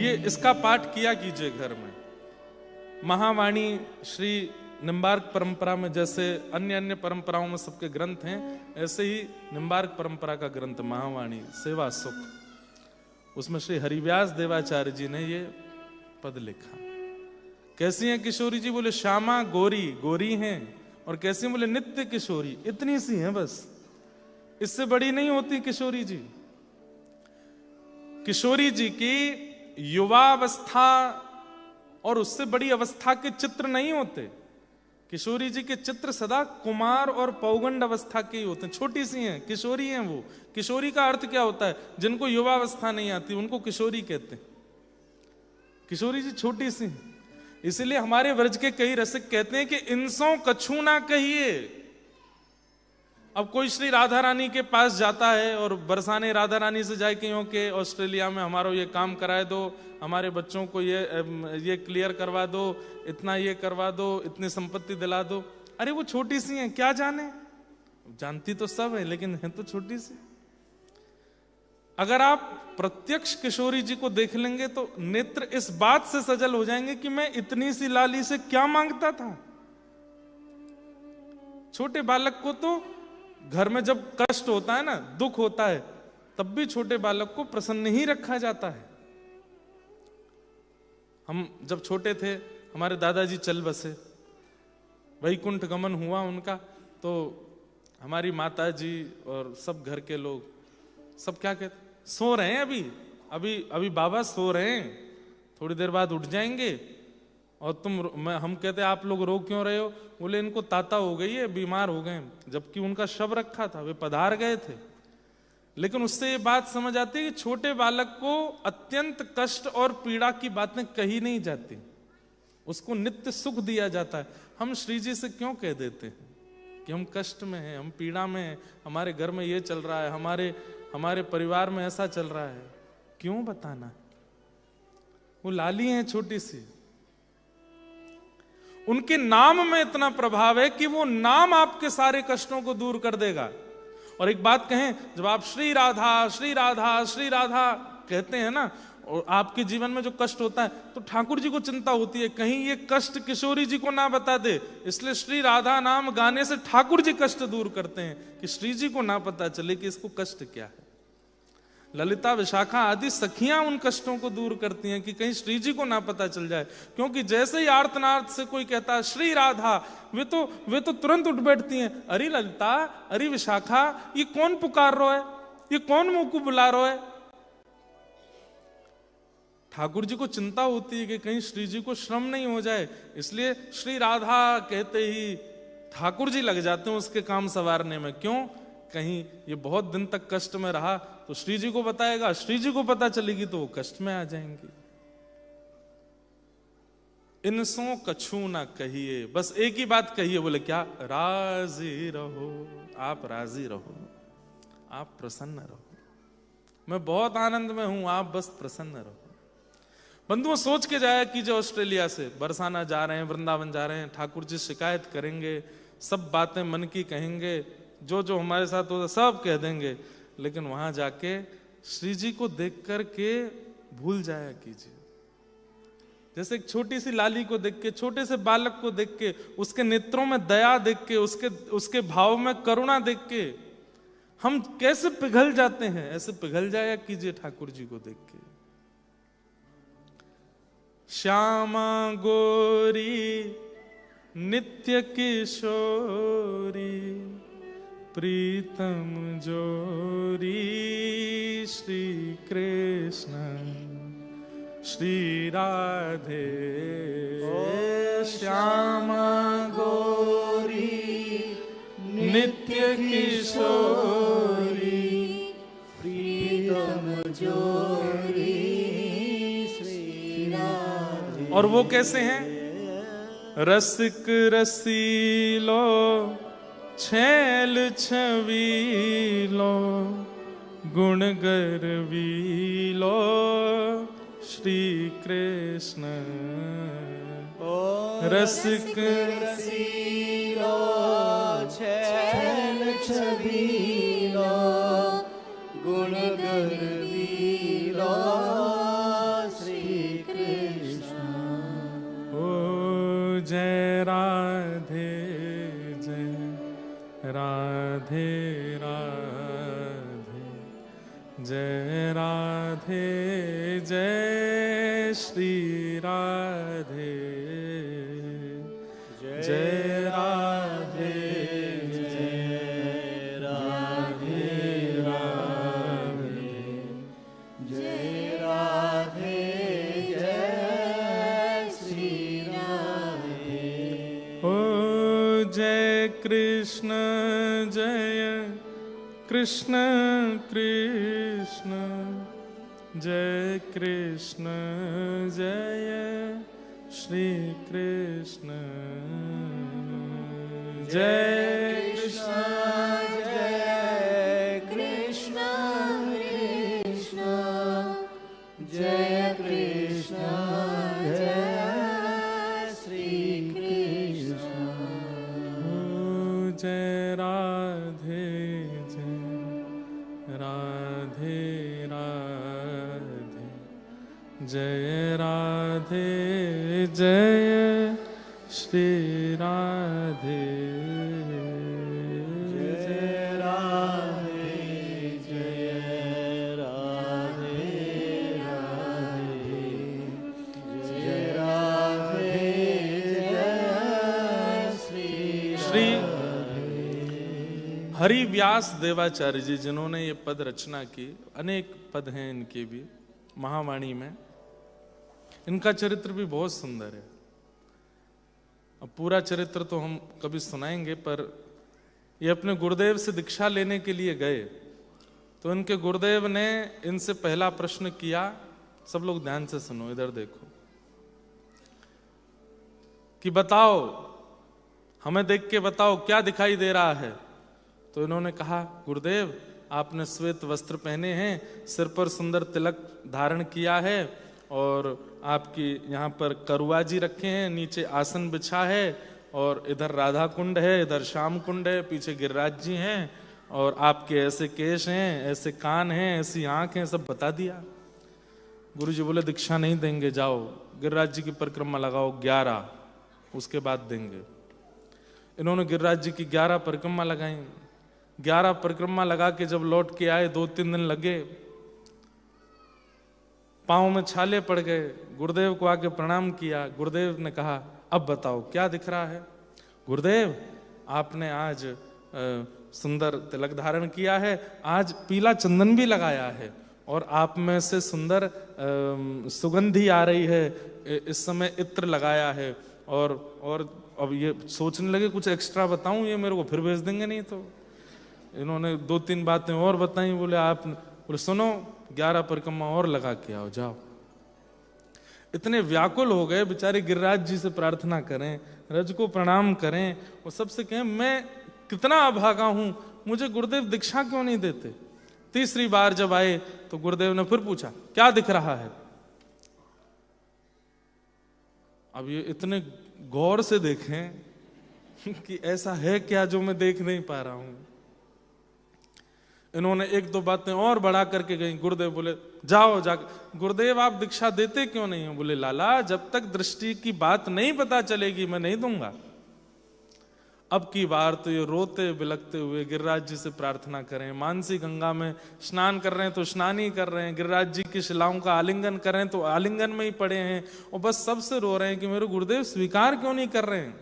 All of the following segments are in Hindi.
ये इसका पाठ किया कीजिए घर में। महावाणी श्री निम्बार्क परंपरा में जैसे अन्य अन्य परंपराओं में सबके ग्रंथ हैं, ऐसे ही निम्बार्क परंपरा का ग्रंथ महावाणी सेवा सुख, उसमें श्री हरिव्यास देवाचार्य जी ने ये पद लिखा। कैसी हैं किशोरी जी? बोले श्यामा गोरी, गोरी हैं। और कैसी हैं? बोले नित्य किशोरी, इतनी सी हैं बस, इससे बड़ी नहीं होती किशोरी जी। किशोरी जी की युवावस्था और उससे बड़ी अवस्था के चित्र नहीं होते। किशोरी जी के चित्र सदा कुमार और पौगंड अवस्था के ही होते हैं, छोटी सी हैं, किशोरी हैं वो। किशोरी का अर्थ क्या होता है? जिनको युवावस्था नहीं आती उनको किशोरी कहते हैं। किशोरी जी छोटी सी हैं, इसलिए हमारे व्रज के कई रसिक कहते हैं कि इनसों कछु ना कहिए। अब कोई श्री राधा रानी के पास जाता है और बरसाने राधा रानी से जाए कि के ऑस्ट्रेलिया में हमारा ये काम कराए दो, हमारे बच्चों को ये क्लियर करवा दो, इतना ये करवा दो, इतनी संपत्ति दिला दो। अरे वो छोटी सी हैं, क्या जाने, जानती तो सब है लेकिन है तो छोटी सी। अगर आप प्रत्यक्ष किशोरी जी को देख लेंगे तो नेत्र इस बात से सजल हो जाएंगे कि मैं इतनी सी लाली से क्या मांगता था। छोटे बालक को तो घर में जब कष्ट होता है ना, दुख होता है, तब भी छोटे बालक को प्रसन्न ही रखा जाता है। हम जब छोटे थे, हमारे दादाजी चल बसे, वैकुंठ गमन हुआ उनका, तो हमारी माता जी और सब घर के लोग सब क्या कहते, सो रहे हैं अभी बाबा सो रहे हैं, थोड़ी देर बाद उठ जाएंगे। और हम कहते आप लोग रो क्यों रहे हो? बोले इनको ताता हो गई है, बीमार हो गए, जबकि उनका शव रखा था, वे पधार गए थे। लेकिन उससे ये बात समझ आती है कि छोटे बालक को अत्यंत कष्ट और पीड़ा की बातें कही नहीं जाती, उसको नित्य सुख दिया जाता है। हम श्री जी से क्यों कह देते हैं कि हम कष्ट में हैं, हम पीड़ा में हैं, हमारे घर में ये चल रहा है, हमारे परिवार में ऐसा चल रहा है? क्यों बताना? वो लाली हैं छोटी सी, उनके नाम में इतना प्रभाव है कि वो नाम आपके सारे कष्टों को दूर कर देगा। और एक बात कहें, जब आप श्री राधा श्री राधा श्री राधा कहते हैं ना, और आपके जीवन में जो कष्ट होता है तो ठाकुर जी को चिंता होती है कहीं ये कष्ट किशोरी जी को ना बता दे, इसलिए श्री राधा नाम गाने से ठाकुर जी कष्ट दूर करते हैं कि श्री जी को ना पता चले कि इसको कष्ट क्या है। ललिता विशाखा आदि सखियां उन कष्टों को दूर करती हैं कि कहीं श्री जी को ना पता चल जाए, क्योंकि जैसे ही आर्तनाद से कोई कहता है श्री राधा, वे तो तुरंत उठ बैठती हैं। अरे ललिता, अरे विशाखा, ये कौन पुकार रहा है, ये कौन मुंह को बुला रहा है? ठाकुर जी को चिंता होती है कि कहीं श्री जी को श्रम नहीं हो जाए, इसलिए श्री राधा कहते ही ठाकुर जी लग जाते हैं उसके काम संवारने में। क्यों? कहीं ये बहुत दिन तक कष्ट में रहा तो श्री जी को बताएगा, श्री जी को पता चलेगी तो वो कष्ट में आ जाएंगे। इनसों कछु ना कहिए, बस एक ही बात कहिए। बोले क्या? राजी रहो, आप राजी रहो, आप प्रसन्न रहो, मैं बहुत आनंद में हूं, आप बस प्रसन्न रहो। बंधुओं, सोच के जाया कीजिए, ऑस्ट्रेलिया से बरसाना जा रहे हैं, वृंदावन जा रहे हैं, ठाकुर जी शिकायत करेंगे, सब बातें मन की कहेंगे, जो जो हमारे साथ होता सब कह देंगे, लेकिन वहां जाके श्री जी को देख करके भूल जाया कीजिए। जैसे एक छोटी सी लाली को देख के, छोटे से बालक को देख के, उसके नेत्रों में दया देख के, उसके भाव में करुणा देख के हम कैसे पिघल जाते हैं, ऐसे पिघल जाया कीजिए ठाकुर जी को देख के। श्यामा गोरी नित्य किशोरी, प्रीतम जोरी श्री कृष्ण श्री राधे। श्यामा गोरी नित्य किशोरी, प्रीतम जोरी श्री राधे। और वो कैसे हैं? रसिक रसीलो, छैल छवीलो, गुण गर्वीलो श्री कृष्ण। रसिक रसीलो, छैल छवीलो, गुण गर्वीलो श्री जय श्री राधे, जय राधे, जय राधे राधे, जय राधे, जय श्री राधे। ओ जय कृष्ण जय कृष्ण कृष्ण, जय कृष्ण जय श्री कृष्ण, जय कृष्ण जय कृष्ण कृष्ण, जय कृष्ण जय श्री कृष्ण। जय राधे, जय राधे राधे, जय राधे, जय श्री राधे, जय राधे, जय राधे राधे, जय राधे, जय श्री श्री हरि व्यास देवाचार्य जी, जिन्होंने ये पद रचना की, अनेक पद हैं इनके भी महावाणी में, इनका चरित्र भी बहुत सुंदर है। अब पूरा चरित्र तो हम कभी सुनाएंगे, पर ये अपने गुरुदेव से दीक्षा लेने के लिए गए तो इनके गुरुदेव ने इनसे पहला प्रश्न किया, सब लोग ध्यान से सुनो, इधर देखो, कि बताओ, हमें देख के बताओ क्या दिखाई दे रहा है। तो इन्होंने कहा, गुरुदेव आपने श्वेत वस्त्र पहने हैं, सिर पर सुंदर तिलक धारण किया है, और आपकी यहाँ पर करुआ जी रखे हैं, नीचे आसन बिछा है, और इधर राधा कुंड है, इधर श्याम कुंड है, पीछे गिरिराज जी हैं, और आपके ऐसे केश हैं, ऐसे कान हैं, ऐसी आंख हैं, सब बता दिया। गुरु जी बोले दीक्षा नहीं देंगे, जाओ गिरिराज जी की परिक्रमा लगाओ 11, उसके बाद देंगे। इन्होंने गिरिराज जी की 11 परिक्रमा लगाई। 11 परिक्रमा लगा के जब लौट के आए, 2-3 दिन लगे, पाँव में छाले पड़ गए। गुरुदेव को आके प्रणाम किया। गुरुदेव ने कहा, अब बताओ क्या दिख रहा है। गुरुदेव आपने आज सुंदर तिलक धारण किया है, आज पीला चंदन भी लगाया है, और आप में से सुंदर सुगंधी आ रही है, इस समय इत्र लगाया है, और अब ये सोचने लगे कुछ एक्स्ट्रा बताऊं, ये मेरे को फिर भेज देंगे नहीं तो। इन्होंने 2-3 बातें और बताई। बोले सुनो, 11 परिक्रमा और लगा के आओ, जाओ। इतने व्याकुल हो गए बेचारे, गिरिराज जी से प्रार्थना करें, रज को प्रणाम करें, और सबसे कहें मैं कितना अभागा हूं, मुझे गुरुदेव दीक्षा क्यों नहीं देते। तीसरी बार जब आए तो गुरुदेव ने फिर पूछा, क्या दिख रहा है। अब ये इतने गौर से देखें कि ऐसा है क्या जो मैं देख नहीं पा रहा हूं। इन्होंने 1-2 बातें और बढ़ा करके गई। गुरुदेव बोले, जाओ जाकर। गुरुदेव आप दीक्षा देते क्यों नहीं हो। बोले, लाला जब तक दृष्टि की बात नहीं पता चलेगी मैं नहीं दूंगा। अब की बार तो ये रोते बिलखते हुए गिरिराज जी से प्रार्थना करें। मानसी गंगा में स्नान कर रहे हैं तो स्नान ही कर रहे हैं, गिरिराज जी की शिलाओं का आलिंगन कर रहे हैं तो आलिंगन में ही पड़े हैं, और बस सबसे रो रहे हैं कि मेरे गुरुदेव स्वीकार क्यों नहीं कर रहे हैं।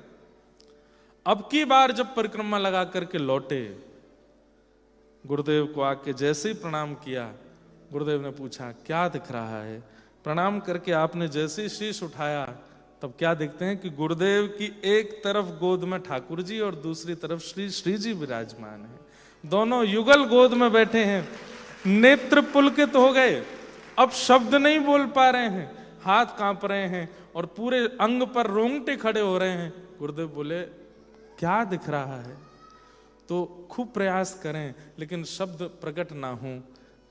अब की बार जब परिक्रमा लगा करके लौटे, गुरुदेव को आके जैसे ही प्रणाम किया, गुरुदेव ने पूछा क्या दिख रहा है। प्रणाम करके आपने जैसे ही शीश उठाया, तब क्या देखते हैं कि गुरुदेव की एक तरफ गोद में ठाकुर जी और दूसरी तरफ श्री जी विराजमान है। दोनों युगल गोद में बैठे हैं। नेत्र पुलकित हो गए, अब शब्द नहीं बोल पा रहे हैं, हाथ कांप रहे हैं और पूरे अंग पर रोंगटे खड़े हो रहे हैं। गुरुदेव बोले, क्या दिख रहा है। तो खूब प्रयास करें लेकिन शब्द प्रकट ना हो,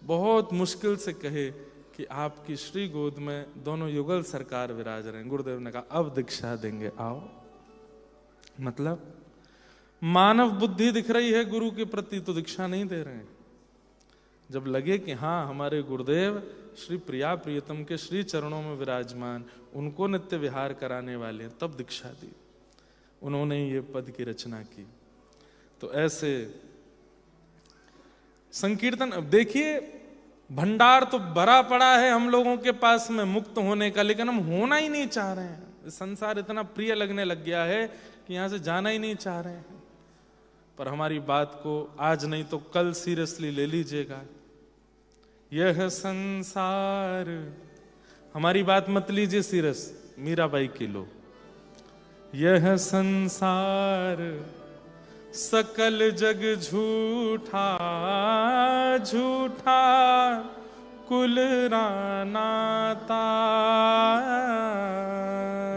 बहुत मुश्किल से कहे कि आपकी श्री गोद में दोनों युगल सरकार विराज रहे हैं। गुरुदेव ने कहा, अब दीक्षा देंगे, आओ। मतलब मानव बुद्धि दिख रही है गुरु के प्रति तो दीक्षा नहीं दे रहे हैं। जब लगे कि हाँ हमारे गुरुदेव श्री प्रिया प्रियतम के श्री चरणों में विराजमान, उनको नित्य विहार कराने वाले हैं, तब दीक्षा दी। उन्होंने ये पद की रचना की। तो ऐसे संकीर्तन, अब देखिए भंडार तो भरा पड़ा है हम लोगों के पास में मुक्त होने का, लेकिन हम होना ही नहीं चाह रहे हैं। संसार इतना प्रिय लगने लग गया है कि यहां से जाना ही नहीं चाह रहे हैं। पर हमारी बात को आज नहीं तो कल सीरियसली ले लीजिएगा। यह संसार, हमारी बात मत लीजिए सीरियस, मीराबाई की लो। यह संसार सकल जग झूठा, झूठा कुल रानाता।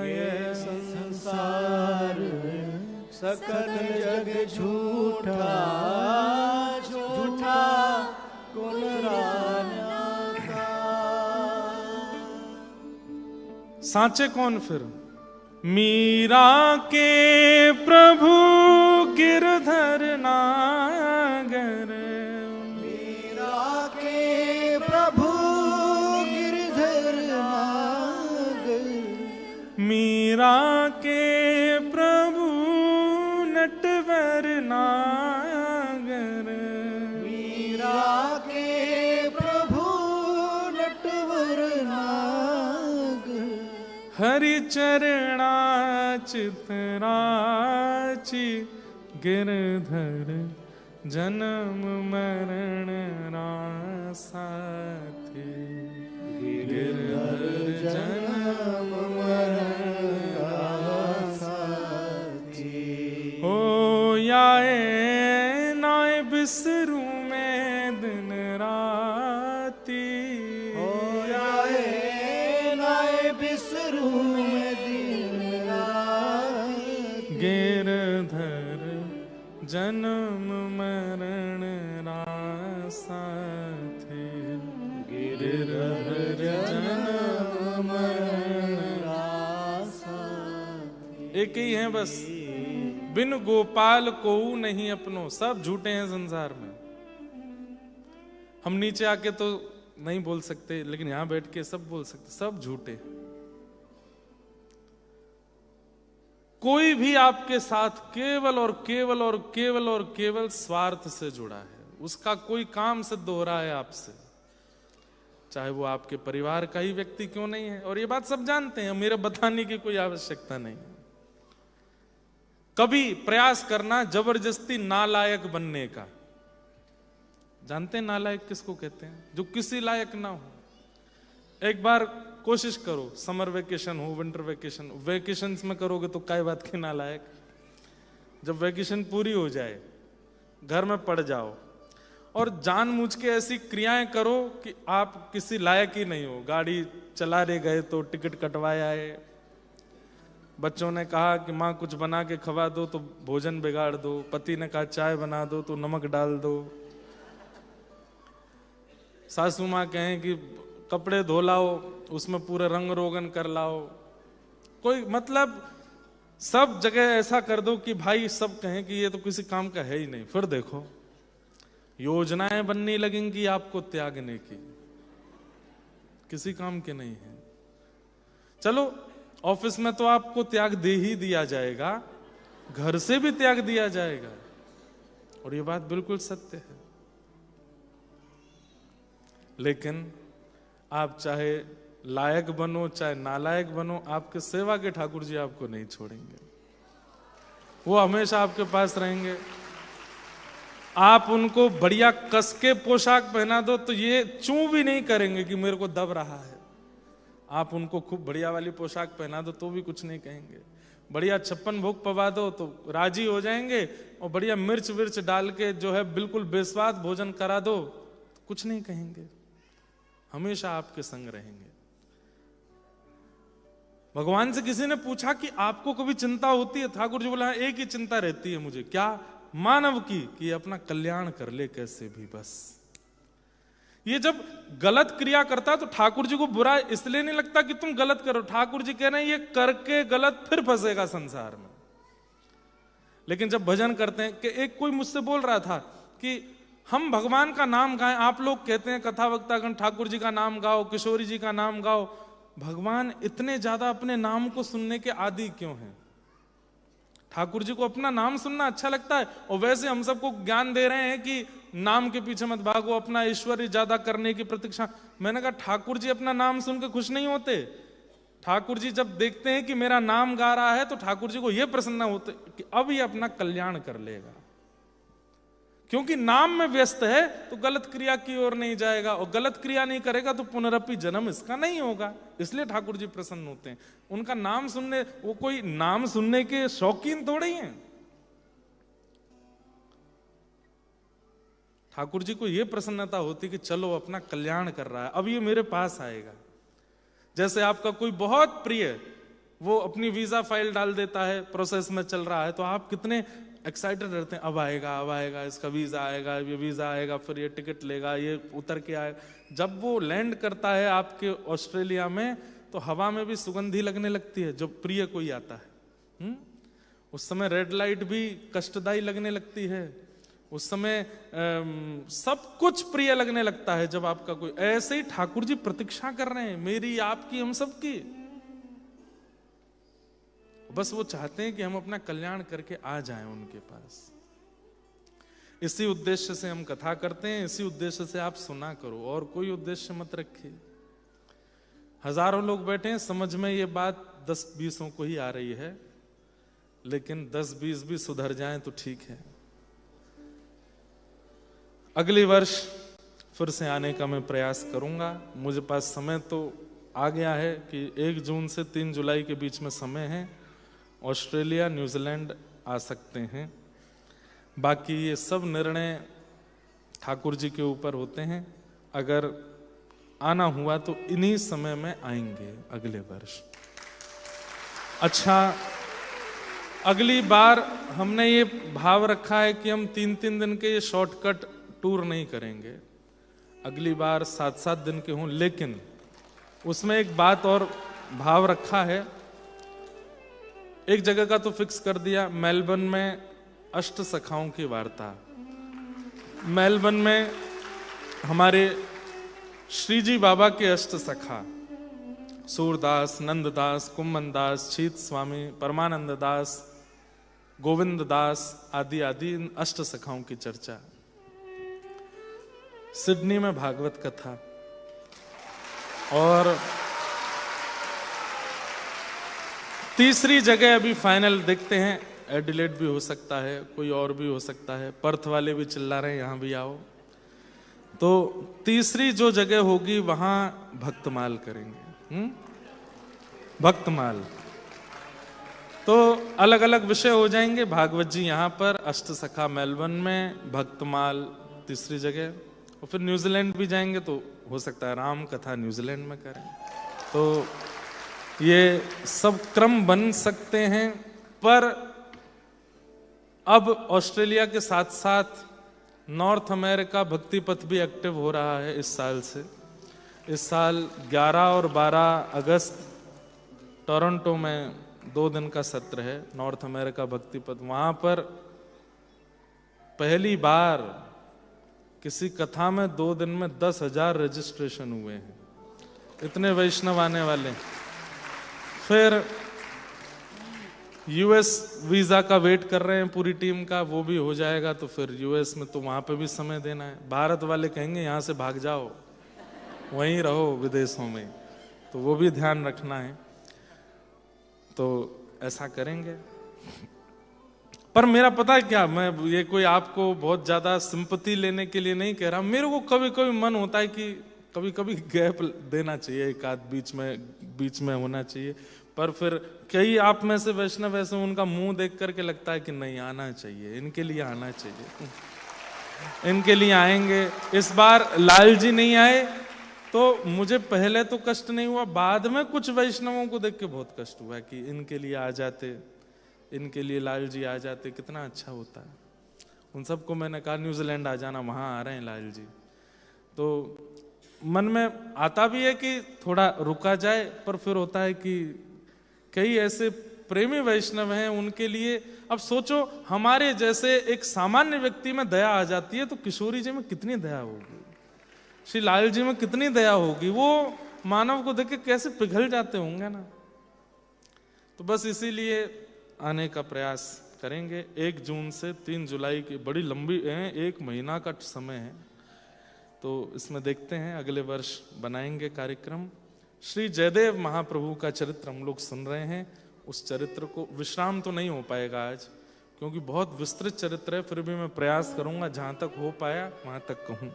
ये संसार सकल जग झूठा, झूठा कुल रानाता। सांचे कौन फिर? मीरा के प्रभु गिरधर नागर, मीरा के प्रभु गिरधर नागर, मीरा के प्रभु नटवर नागर, मीरा के प्रभु नटवर नागर। हरि चरणा चितराची गिरधर जन्म मरण रासा थे। गिरधर जन्म मरण रासा थे। हो याए नाय बिसरू में दिन राती, हो याए नाय बिसरू में दिन राती। गिरधर जन्म मरण रासा थे। गिरधर जन्म मरण रासा। एक ही है बस, बिन गोपाल को नहीं अपनो। सब झूठे हैं संसार में। हम नीचे आके तो नहीं बोल सकते, लेकिन यहां बैठ के सब बोल सकते। सब झूठे। कोई भी आपके साथ केवल और केवल और केवल और केवल स्वार्थ से जुड़ा है। उसका कोई काम सिद्ध हो रहा है आपसे, चाहे वो आपके परिवार का ही व्यक्ति क्यों नहीं है। और ये बात सब जानते हैं, मेरे बताने की कोई आवश्यकता नहीं है। कभी प्रयास करना जबरदस्ती नालायक बनने का। जानते हैं नालायक किसको कहते हैं? जो किसी लायक ना हो। एक बार कोशिश करो, समर वेकेशन हो, विंटर वेकेशन, वेकेशंस में करोगे तो काय बात के नालायक। जब वेकेशन पूरी हो जाए, घर में पड़ जाओ और जानबूझ के ऐसी क्रियाएं करो कि आप किसी लायक ही नहीं हो। गाड़ी चला रहे गए तो टिकट कटवाया है, बच्चों ने कहा कि माँ कुछ बना के खवा दो तो भोजन बिगाड़ दो, पति ने कहा चाय बना दो तो नमक डाल दो, सासू माँ कहें कि कपड़े धो लाओ उसमें पूरे रंग रोगन कर लाओ। कोई मतलब सब जगह ऐसा कर दो कि भाई सब कहें कि ये तो किसी काम का है ही नहीं। फिर देखो योजनाएं बनने लगेंगी आपको त्यागने की, किसी काम के नहीं है। चलो ऑफिस में तो आपको त्याग दे ही दिया जाएगा, घर से भी त्याग दिया जाएगा, और ये बात बिल्कुल सत्य है। लेकिन आप चाहे लायक बनो चाहे नालायक बनो, आपके सेवा के ठाकुर जी आपको नहीं छोड़ेंगे। वो हमेशा आपके पास रहेंगे। आप उनको बढ़िया कस के पोशाक पहना दो तो ये चूं भी नहीं करेंगे कि मेरे को दब रहा है। आप उनको खूब बढ़िया वाली पोशाक पहना दो तो भी कुछ नहीं कहेंगे। बढ़िया 56 भोग पवा दो तो राजी हो जाएंगे, और बढ़िया मिर्च विर्च डाल के जो है बिल्कुल बेस्वाद भोजन करा दो तो कुछ नहीं कहेंगे। हमेशा आपके संग रहेंगे। भगवान से किसी ने पूछा कि आपको कभी चिंता होती है? ठाकुर जी बोला एक ही चिंता रहती है मुझे। क्या? मानव की, कि ये अपना कल्याण कर ले कैसे भी बस। ये जब गलत क्रिया करता तो ठाकुर जी को बुरा इसलिए नहीं लगता कि तुम गलत करो। ठाकुर जी कह रहे हैं ये करके गलत फिर फंसेगा संसार में। लेकिन जब भजन करते हैं, कि एक कोई मुझसे बोल रहा था कि हम भगवान का नाम गाएं, आप लोग कहते हैं कथा वक्तागण ठाकुर जी का नाम गाओ, किशोरी जी का नाम गाओ, भगवान इतने ज्यादा अपने नाम को सुनने के आदी क्यों हैं? ठाकुर जी को अपना नाम सुनना अच्छा लगता है, और वैसे हम सबको ज्ञान दे रहे हैं कि नाम के पीछे मत भागो, अपना ऐश्वर्य ज्यादा करने की प्रतीक्षा। मैंने कहा ठाकुर जी अपना नाम सुन के खुश नहीं होते। ठाकुर जी जब देखते हैं कि मेरा नाम गा रहा है तो ठाकुर जी को यह प्रसन्न होते कि अब ये अपना कल्याण कर लेगा, क्योंकि नाम में व्यस्त है तो गलत क्रिया की ओर नहीं जाएगा, और गलत क्रिया नहीं करेगा तो पुनरपि जन्म इसका नहीं होगा। इसलिए ठाकुर जी प्रसन्न होते हैं। उनका नाम सुनने, वो कोई नाम सुनने के शौकीन थोड़े ही हैं। ठाकुर जी को यह प्रसन्नता होती कि चलो अपना कल्याण कर रहा है, अब ये मेरे पास आएगा। जैसे आपका कोई बहुत प्रिय, वो अपनी वीजा फाइल डाल देता है, प्रोसेस में चल रहा है, तो आप कितने एक्साइटेड रहते हैं, अब आएगा, इसका वीजा आएगा, ये वीजा आएगा, फिर ये टिकट लेगा, ये उतर के आएगा। जब वो लैंड करता है आपके ऑस्ट्रेलिया में, तो हवा में भी सुगंधी लगने लगती है, जो प्रिय कोई आता है। उस समय रेड लाइट भी कष्टदायी लगने लगती है, उस समय सब कुछ प्रिय लगने लगता है जब आपका कोई। ऐसे ही ठाकुर जी प्रतीक्षा कर रहे हैं, मेरी, आपकी, हम सब की। बस वो चाहते हैं कि हम अपना कल्याण करके आ जाएं उनके पास। इसी उद्देश्य से हम कथा करते हैं, इसी उद्देश्य से आप सुना करो, और कोई उद्देश्य मत रखिए। हजारों लोग बैठे हैं, समझ में ये बात 10-20 को ही आ रही है, लेकिन 10-20 भी सुधर जाएं तो ठीक है। अगले वर्ष फिर से आने का मैं प्रयास करूंगा। मुझे पास समय तो आ गया है कि 1 जून से 3 जुलाई के बीच में समय है। ऑस्ट्रेलिया, न्यूजीलैंड आ सकते हैं। बाकी ये सब निर्णय ठाकुर जी के ऊपर होते हैं। अगर आना हुआ तो इन्हीं समय में आएंगे अगले वर्ष। अच्छा, अगली बार हमने ये भाव रखा है कि हम 3-3 दिन के ये शॉर्टकट टूर नहीं करेंगे। अगली बार 7-7 दिन के हों, लेकिन उसमें एक बात और भाव रखा है। एक जगह का तो फिक्स कर दिया, मेलबर्न में अष्ट सखाओं की वार्ता। मेलबर्न में हमारे श्री जी बाबा के अष्ट सखा सूरदास, नंददास, कुम्मनदास, शीत स्वामी, परमानंद दास, गोविंद दास आदि आदि इन अष्ट सखाओं की चर्चा। सिडनी में भागवत कथा, और तीसरी जगह अभी फाइनल देखते हैं, एडिलेड भी हो सकता है, कोई और भी हो सकता है, पर्थ वाले भी चिल्ला रहे हैं यहां भी आओ। तो तीसरी जो जगह होगी वहां भक्तमाल करेंगे। भक्तमाल तो अलग अलग विषय हो जाएंगे। भागवत जी यहाँ पर, अष्ट सखा मेलबर्न में, भक्तमाल तीसरी जगह, और फिर न्यूजीलैंड भी जाएंगे तो हो सकता है राम कथा न्यूजीलैंड में करें। तो ये सब क्रम बन सकते हैं। पर अब ऑस्ट्रेलिया के साथ साथ नॉर्थ अमेरिका भक्ति पथ भी एक्टिव हो रहा है इस साल से। इस साल 11 और 12 अगस्त टोरंटो में 2 दिन का सत्र है नॉर्थ अमेरिका भक्ति पथ। वहां पर पहली बार किसी कथा में 2 दिन में 10,000 रजिस्ट्रेशन हुए हैं। इतने वैष्णव आने वाले। फिर यूएस वीजा का वेट कर रहे हैं पूरी टीम का, वो भी हो जाएगा तो फिर यूएस में तो वहां पे भी समय देना है। भारत वाले कहेंगे यहां से भाग जाओ, वहीं रहो विदेशों में, तो वो भी ध्यान रखना है। तो ऐसा करेंगे। पर मेरा पता है क्या, मैं ये कोई आपको बहुत ज्यादा सिंपैथी लेने के लिए नहीं कह रहा। मेरे को कभी कभी मन होता है कि कभी कभी गैप देना चाहिए, एक आध बीच में होना चाहिए। पर फिर कई आप में से वैष्णव ऐसे, उनका मुंह देख करके लगता है कि नहीं आना चाहिए, इनके लिए आना चाहिए, इनके लिए आएंगे। इस बार लाल जी नहीं आए तो मुझे पहले तो कष्ट नहीं हुआ, बाद में कुछ वैष्णवों को देख के बहुत कष्ट हुआ कि इनके लिए आ जाते, इनके लिए लाल जी आ जाते, कितना अच्छा होता है। उन सबको मैंने कहा न्यूजीलैंड आ जाना, वहां आ रहे हैं लाल जी। तो मन में आता भी है कि थोड़ा रुका जाए, पर फिर होता है कि कई ऐसे प्रेमी वैष्णव हैं, उनके लिए अब सोचो हमारे जैसे एक सामान्य व्यक्ति में दया आ जाती है तो किशोरी जी में कितनी दया होगी, श्री लाल जी में कितनी दया होगी। वो मानव को देख के कैसे पिघल जाते होंगे ना। तो बस इसीलिए आने का प्रयास करेंगे। 1 जून से 3 जुलाई की बड़ी लंबी है, 1 महीना का समय है, तो इसमें देखते हैं अगले वर्ष बनाएंगे कार्यक्रम। श्री जयदेव महाप्रभु का चरित्र हम लोग सुन रहे हैं। उस चरित्र को विश्राम तो नहीं हो पाएगा आज, क्योंकि बहुत विस्तृत चरित्र है, फिर भी मैं प्रयास करूंगा जहां तक हो पाया वहां तक कहूं।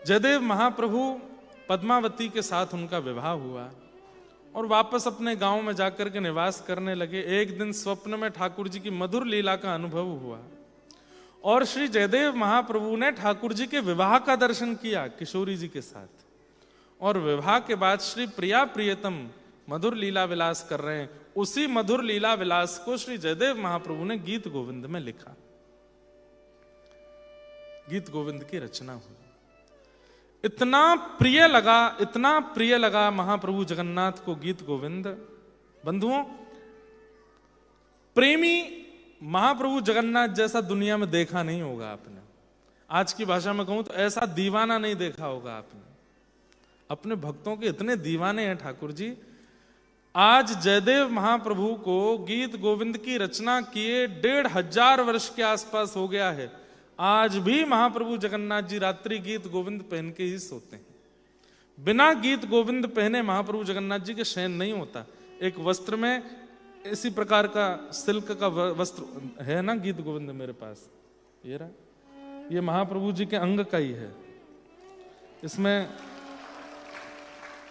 जयदेव महाप्रभु पद्मावती के साथ उनका विवाह हुआ और वापस अपने गांव में जाकर के निवास करने लगे। एक दिन स्वप्न में ठाकुर जी की मधुर लीला का अनुभव हुआ और श्री जयदेव महाप्रभु ने ठाकुर जी के विवाह का दर्शन किया किशोरी जी के साथ, और विवाह के बाद श्री प्रिया प्रियतम मधुर लीला विलास कर रहे हैं। उसी मधुर लीला विलास को श्री जयदेव महाप्रभु ने गीत गोविंद में लिखा। गीत गोविंद की रचना हुई। इतना प्रिय लगा महाप्रभु जगन्नाथ को गीत गोविंद। बंधुओं, प्रेमी महाप्रभु जगन्नाथ जैसा दुनिया में देखा नहीं होगा आपने। आज की भाषा में कहूं तो ऐसा दीवाना नहीं देखा होगा आपने। अपने भक्तों के इतने दीवाने हैं ठाकुर जी। आज जयदेव महाप्रभु को गीत गोविंद की रचना किए 1500 वर्ष के आसपास हो गया है। आज भी महाप्रभु जगन्नाथ जी रात्रि गीत गोविंद पहन के ही सोते हैं। बिना गीत गोविंद पहने महाप्रभु जगन्नाथ जी के शयन नहीं होता। एक वस्त्र में इसी प्रकार का सिल्क का वस्त्र है ना, गीत गोविंद मेरे पास ये रहा, ये महाप्रभु जी के अंग का ही है। इसमें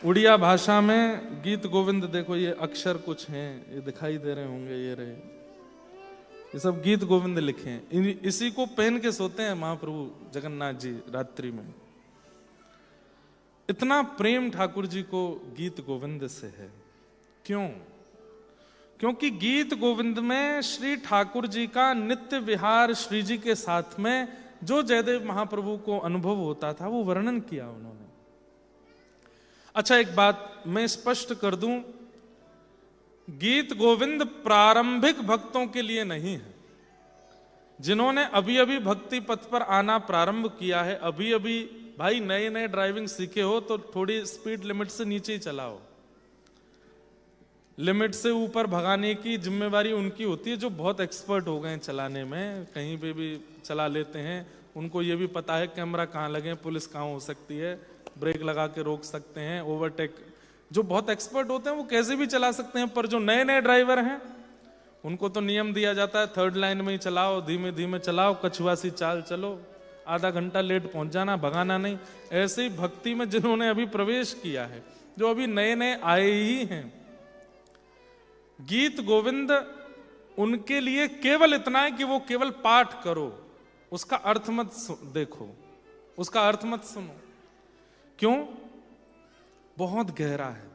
उड़िया भाषा में गीत गोविंद देखो, ये अक्षर कुछ हैं, ये दिखाई दे रहे होंगे, ये रहे, ये सब गीत गोविंद लिखे हैं। इसी को पहन के सोते हैं महाप्रभु जगन्नाथ जी रात्रि में। इतना प्रेम ठाकुर जी को गीत गोविंद से है। क्यों? क्योंकि गीत गोविंद में श्री ठाकुर जी का नित्य विहार श्री जी के साथ में जो जयदेव महाप्रभु को अनुभव होता था वो वर्णन किया उन्होंने। अच्छा, एक बात मैं स्पष्ट कर दूं, गीत गोविंद प्रारंभिक भक्तों के लिए नहीं है। जिन्होंने अभी अभी भक्ति पथ पर आना प्रारंभ किया है, अभी अभी भाई नए नए ड्राइविंग सीखे हो तो थोड़ी स्पीड लिमिट से नीचे ही चलाओ। लिमिट से ऊपर भगाने की जिम्मेवारी उनकी होती है जो बहुत एक्सपर्ट हो गए हैं चलाने में, कहीं पे भी चला लेते हैं। उनको ये भी पता है कैमरा कहाँ लगे, पुलिस कहाँ हो सकती है, ब्रेक लगा के रोक सकते हैं, ओवरटेक। जो बहुत एक्सपर्ट होते हैं वो कैसे भी चला सकते हैं, पर जो नए नए ड्राइवर हैं उनको तो नियम दिया जाता है 3rd लाइन में ही चलाओ, धीमे धीमे चलाओ, कछुआ सी चाल चलो, आधा घंटा लेट पहुंच जाना, भगाना नहीं। ऐसे ही भक्ति में जिन्होंने अभी प्रवेश किया है, जो अभी नए नए आए ही हैं, गीत गोविंद उनके लिए केवल इतना है कि वो केवल पाठ करो, उसका अर्थ मत देखो, उसका अर्थ मत सुनो। क्यों? बहुत गहरा है।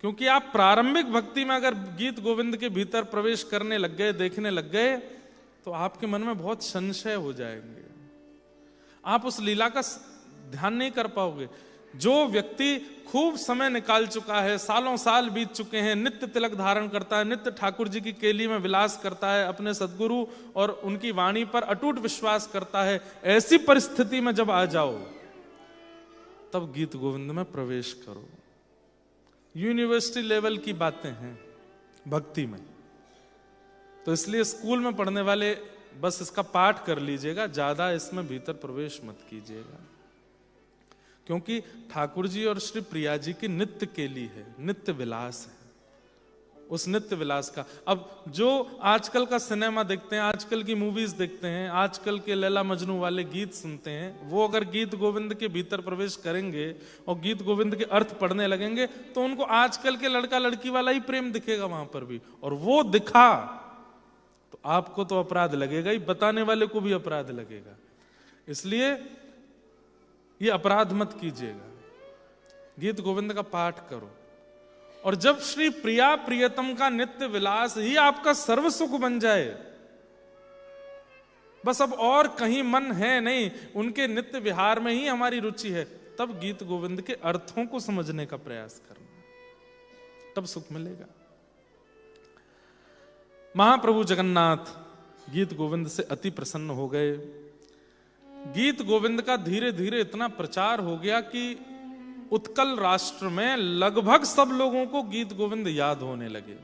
क्योंकि आप प्रारंभिक भक्ति में अगर गीत गोविंद के भीतर प्रवेश करने लग गए, देखने लग गए, तो आपके मन में बहुत संशय हो जाएंगे। आप उस लीला का ध्यान नहीं कर पाओगे। जो व्यक्ति खूब समय निकाल चुका है, सालों साल बीत चुके हैं, नित्य तिलक धारण करता है, नित्य ठाकुर जी की केली में विलास करता है, अपने सद्गुरु और उनकी वाणी पर अटूट विश्वास करता है, ऐसी परिस्थिति में जब आ जाओ तब गीत गोविंद में प्रवेश करो। यूनिवर्सिटी लेवल की बातें हैं भक्ति में, तो इसलिए स्कूल में पढ़ने वाले बस इसका पाठ कर लीजिएगा, ज्यादा इसमें भीतर प्रवेश मत कीजिएगा। क्योंकि ठाकुर जी और श्री प्रिया जी की नित्य केली है, नित्य विलास है। उस नित्य विलास का, अब जो आजकल का सिनेमा देखते हैं, आजकल की मूवीज देखते हैं, आजकल के लैला मजनू वाले गीत सुनते हैं, वो अगर गीत गोविंद के भीतर प्रवेश करेंगे और गीत गोविंद के अर्थ पढ़ने लगेंगे तो उनको आजकल के लड़का लड़की वाला ही प्रेम दिखेगा वहां पर भी। और वो दिखा तो आपको तो अपराध लगेगा ही, बताने वाले को भी अपराध लगेगा। इसलिए ये अपराध मत कीजिएगा, गीत गोविंद का पाठ करो। और जब श्री प्रिया प्रियतम का नित्य विलास ही आपका सर्व सुख बन जाए, बस अब और कहीं मन है नहीं, उनके नित्य विहार में ही हमारी रुचि है, तब गीत गोविंद के अर्थों को समझने का प्रयास करना, तब सुख मिलेगा। महाप्रभु जगन्नाथ गीत गोविंद से अति प्रसन्न हो गए। गीत गोविंद का धीरे धीरे इतना प्रचार हो गया कि उत्कल राष्ट्र में लगभग सब लोगों को गीत गोविंद याद होने लगे।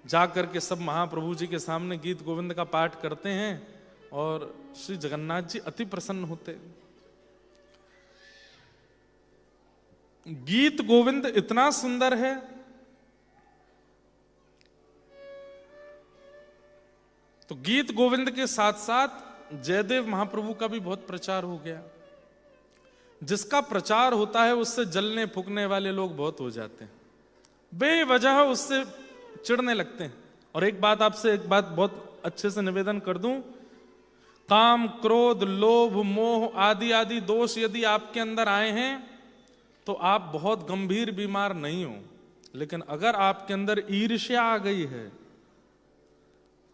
जा करके सब महाप्रभु जी के सामने गीत गोविंद का पाठ करते हैं और श्री जगन्नाथ जी अति प्रसन्न होते। गीत गोविंद इतना सुंदर है, तो गीत गोविंद के साथ साथ जयदेव महाप्रभु का भी बहुत प्रचार हो गया। जिसका प्रचार होता है उससे जलने फूकने वाले लोग बहुत हो जाते हैं, बेवजह उससे चिढ़ने लगते हैं। और एक बात आपसे एक बात बहुत अच्छे से निवेदन कर दूं, काम क्रोध लोभ मोह आदि आदि दोष यदि आपके अंदर आए हैं तो आप बहुत गंभीर बीमार नहीं हो, लेकिन अगर आपके अंदर ईर्ष्या आ गई है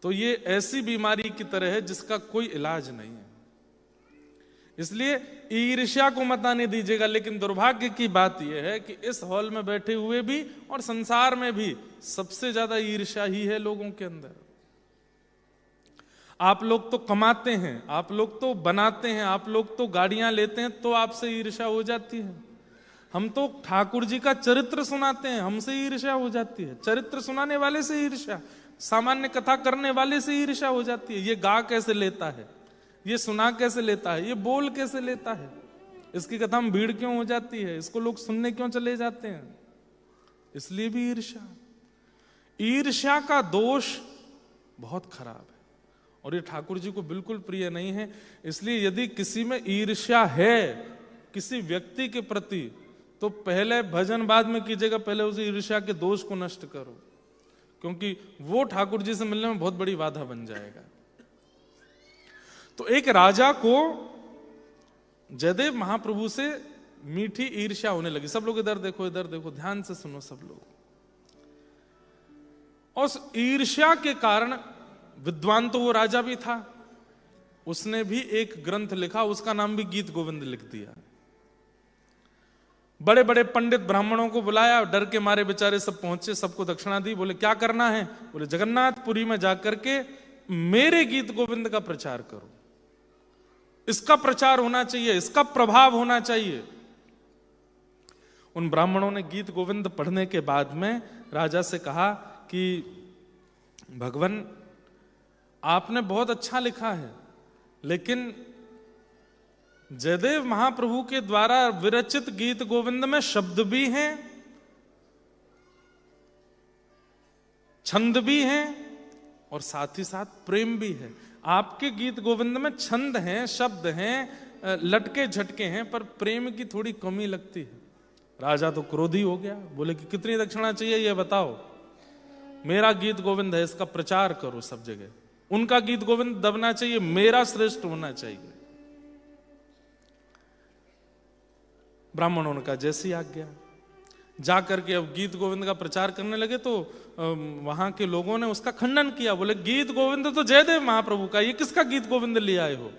तो ये ऐसी बीमारी की तरह है जिसका कोई इलाज नहीं है। इसलिए ईर्ष्या को मत आने दीजिएगा। लेकिन दुर्भाग्य की बात यह है कि इस हॉल में बैठे हुए भी और संसार में भी सबसे ज्यादा ईर्ष्या ही है लोगों के अंदर। आप लोग तो कमाते हैं, आप लोग तो बनाते हैं, आप लोग तो गाड़ियां लेते हैं, तो आपसे ईर्ष्या हो जाती है। हम तो ठाकुर जी का चरित्र सुनाते हैं, हमसे ईर्ष्या हो जाती है। चरित्र सुनाने वाले से ईर्ष्या, सामान्य कथा करने वाले से ईर्ष्या हो जाती है। ये गा कैसे लेता है, ये सुना कैसे लेता है, ये बोल कैसे लेता है, इसकी कथा में भीड़ क्यों हो जाती है, इसको लोग सुनने क्यों चले जाते हैं, इसलिए भी ईर्ष्या। ईर्ष्या का दोष बहुत खराब है और ये ठाकुर जी को बिल्कुल प्रिय नहीं है। इसलिए यदि किसी में ईर्ष्या है किसी व्यक्ति के प्रति, तो पहले भजन बाद में कीजिएगा, पहले उस ईर्ष्या के दोष को नष्ट करो, क्योंकि वो ठाकुर जी से मिलने में बहुत बड़ी बाधा बन जाएगा। तो एक राजा को जयदेव महाप्रभु से मीठी ईर्ष्या होने लगी। सब लोग इधर देखो, इधर देखो, ध्यान से सुनो सब लोग। और उस ईर्ष्या के कारण, विद्वान तो वो राजा भी था, उसने भी एक ग्रंथ लिखा, उसका नाम भी गीत गोविंद लिख दिया। बड़े बड़े पंडित ब्राह्मणों को बुलाया, डर के मारे बेचारे सब पहुंचे, सबको दक्षिणा दी। बोले क्या करना है? बोले जगन्नाथपुरी में जाकर के मेरे गीत गोविंद का प्रचार करो, इसका प्रचार होना चाहिए, इसका प्रभाव होना चाहिए। उन ब्राह्मणों ने गीत गोविंद पढ़ने के बाद में राजा से कहा कि भगवान आपने बहुत अच्छा लिखा है, लेकिन जयदेव महाप्रभु के द्वारा विरचित गीत गोविंद में शब्द भी हैं, छंद भी हैं और साथ ही साथ प्रेम भी है। आपके गीत गोविंद में छंद हैं, शब्द हैं, लटके झटके हैं, पर प्रेम की थोड़ी कमी लगती है। राजा तो क्रोधी हो गया, बोले कि कितनी दक्षिणा चाहिए ये बताओ, मेरा गीत गोविंद है, इसका प्रचार करो सब जगह। उनका गीत गोविंद दबना चाहिए, मेरा श्रेष्ठ होना चाहिए। ब्राह्मणों ने कहा जैसी आज्ञा। जाकर के अब गीत गोविंद का प्रचार करने लगे तो वहां के लोगों ने उसका खंडन किया। बोले गीत गोविंद तो जयदेव महाप्रभु का, ये किसका गीत गोविंद ले आए हो?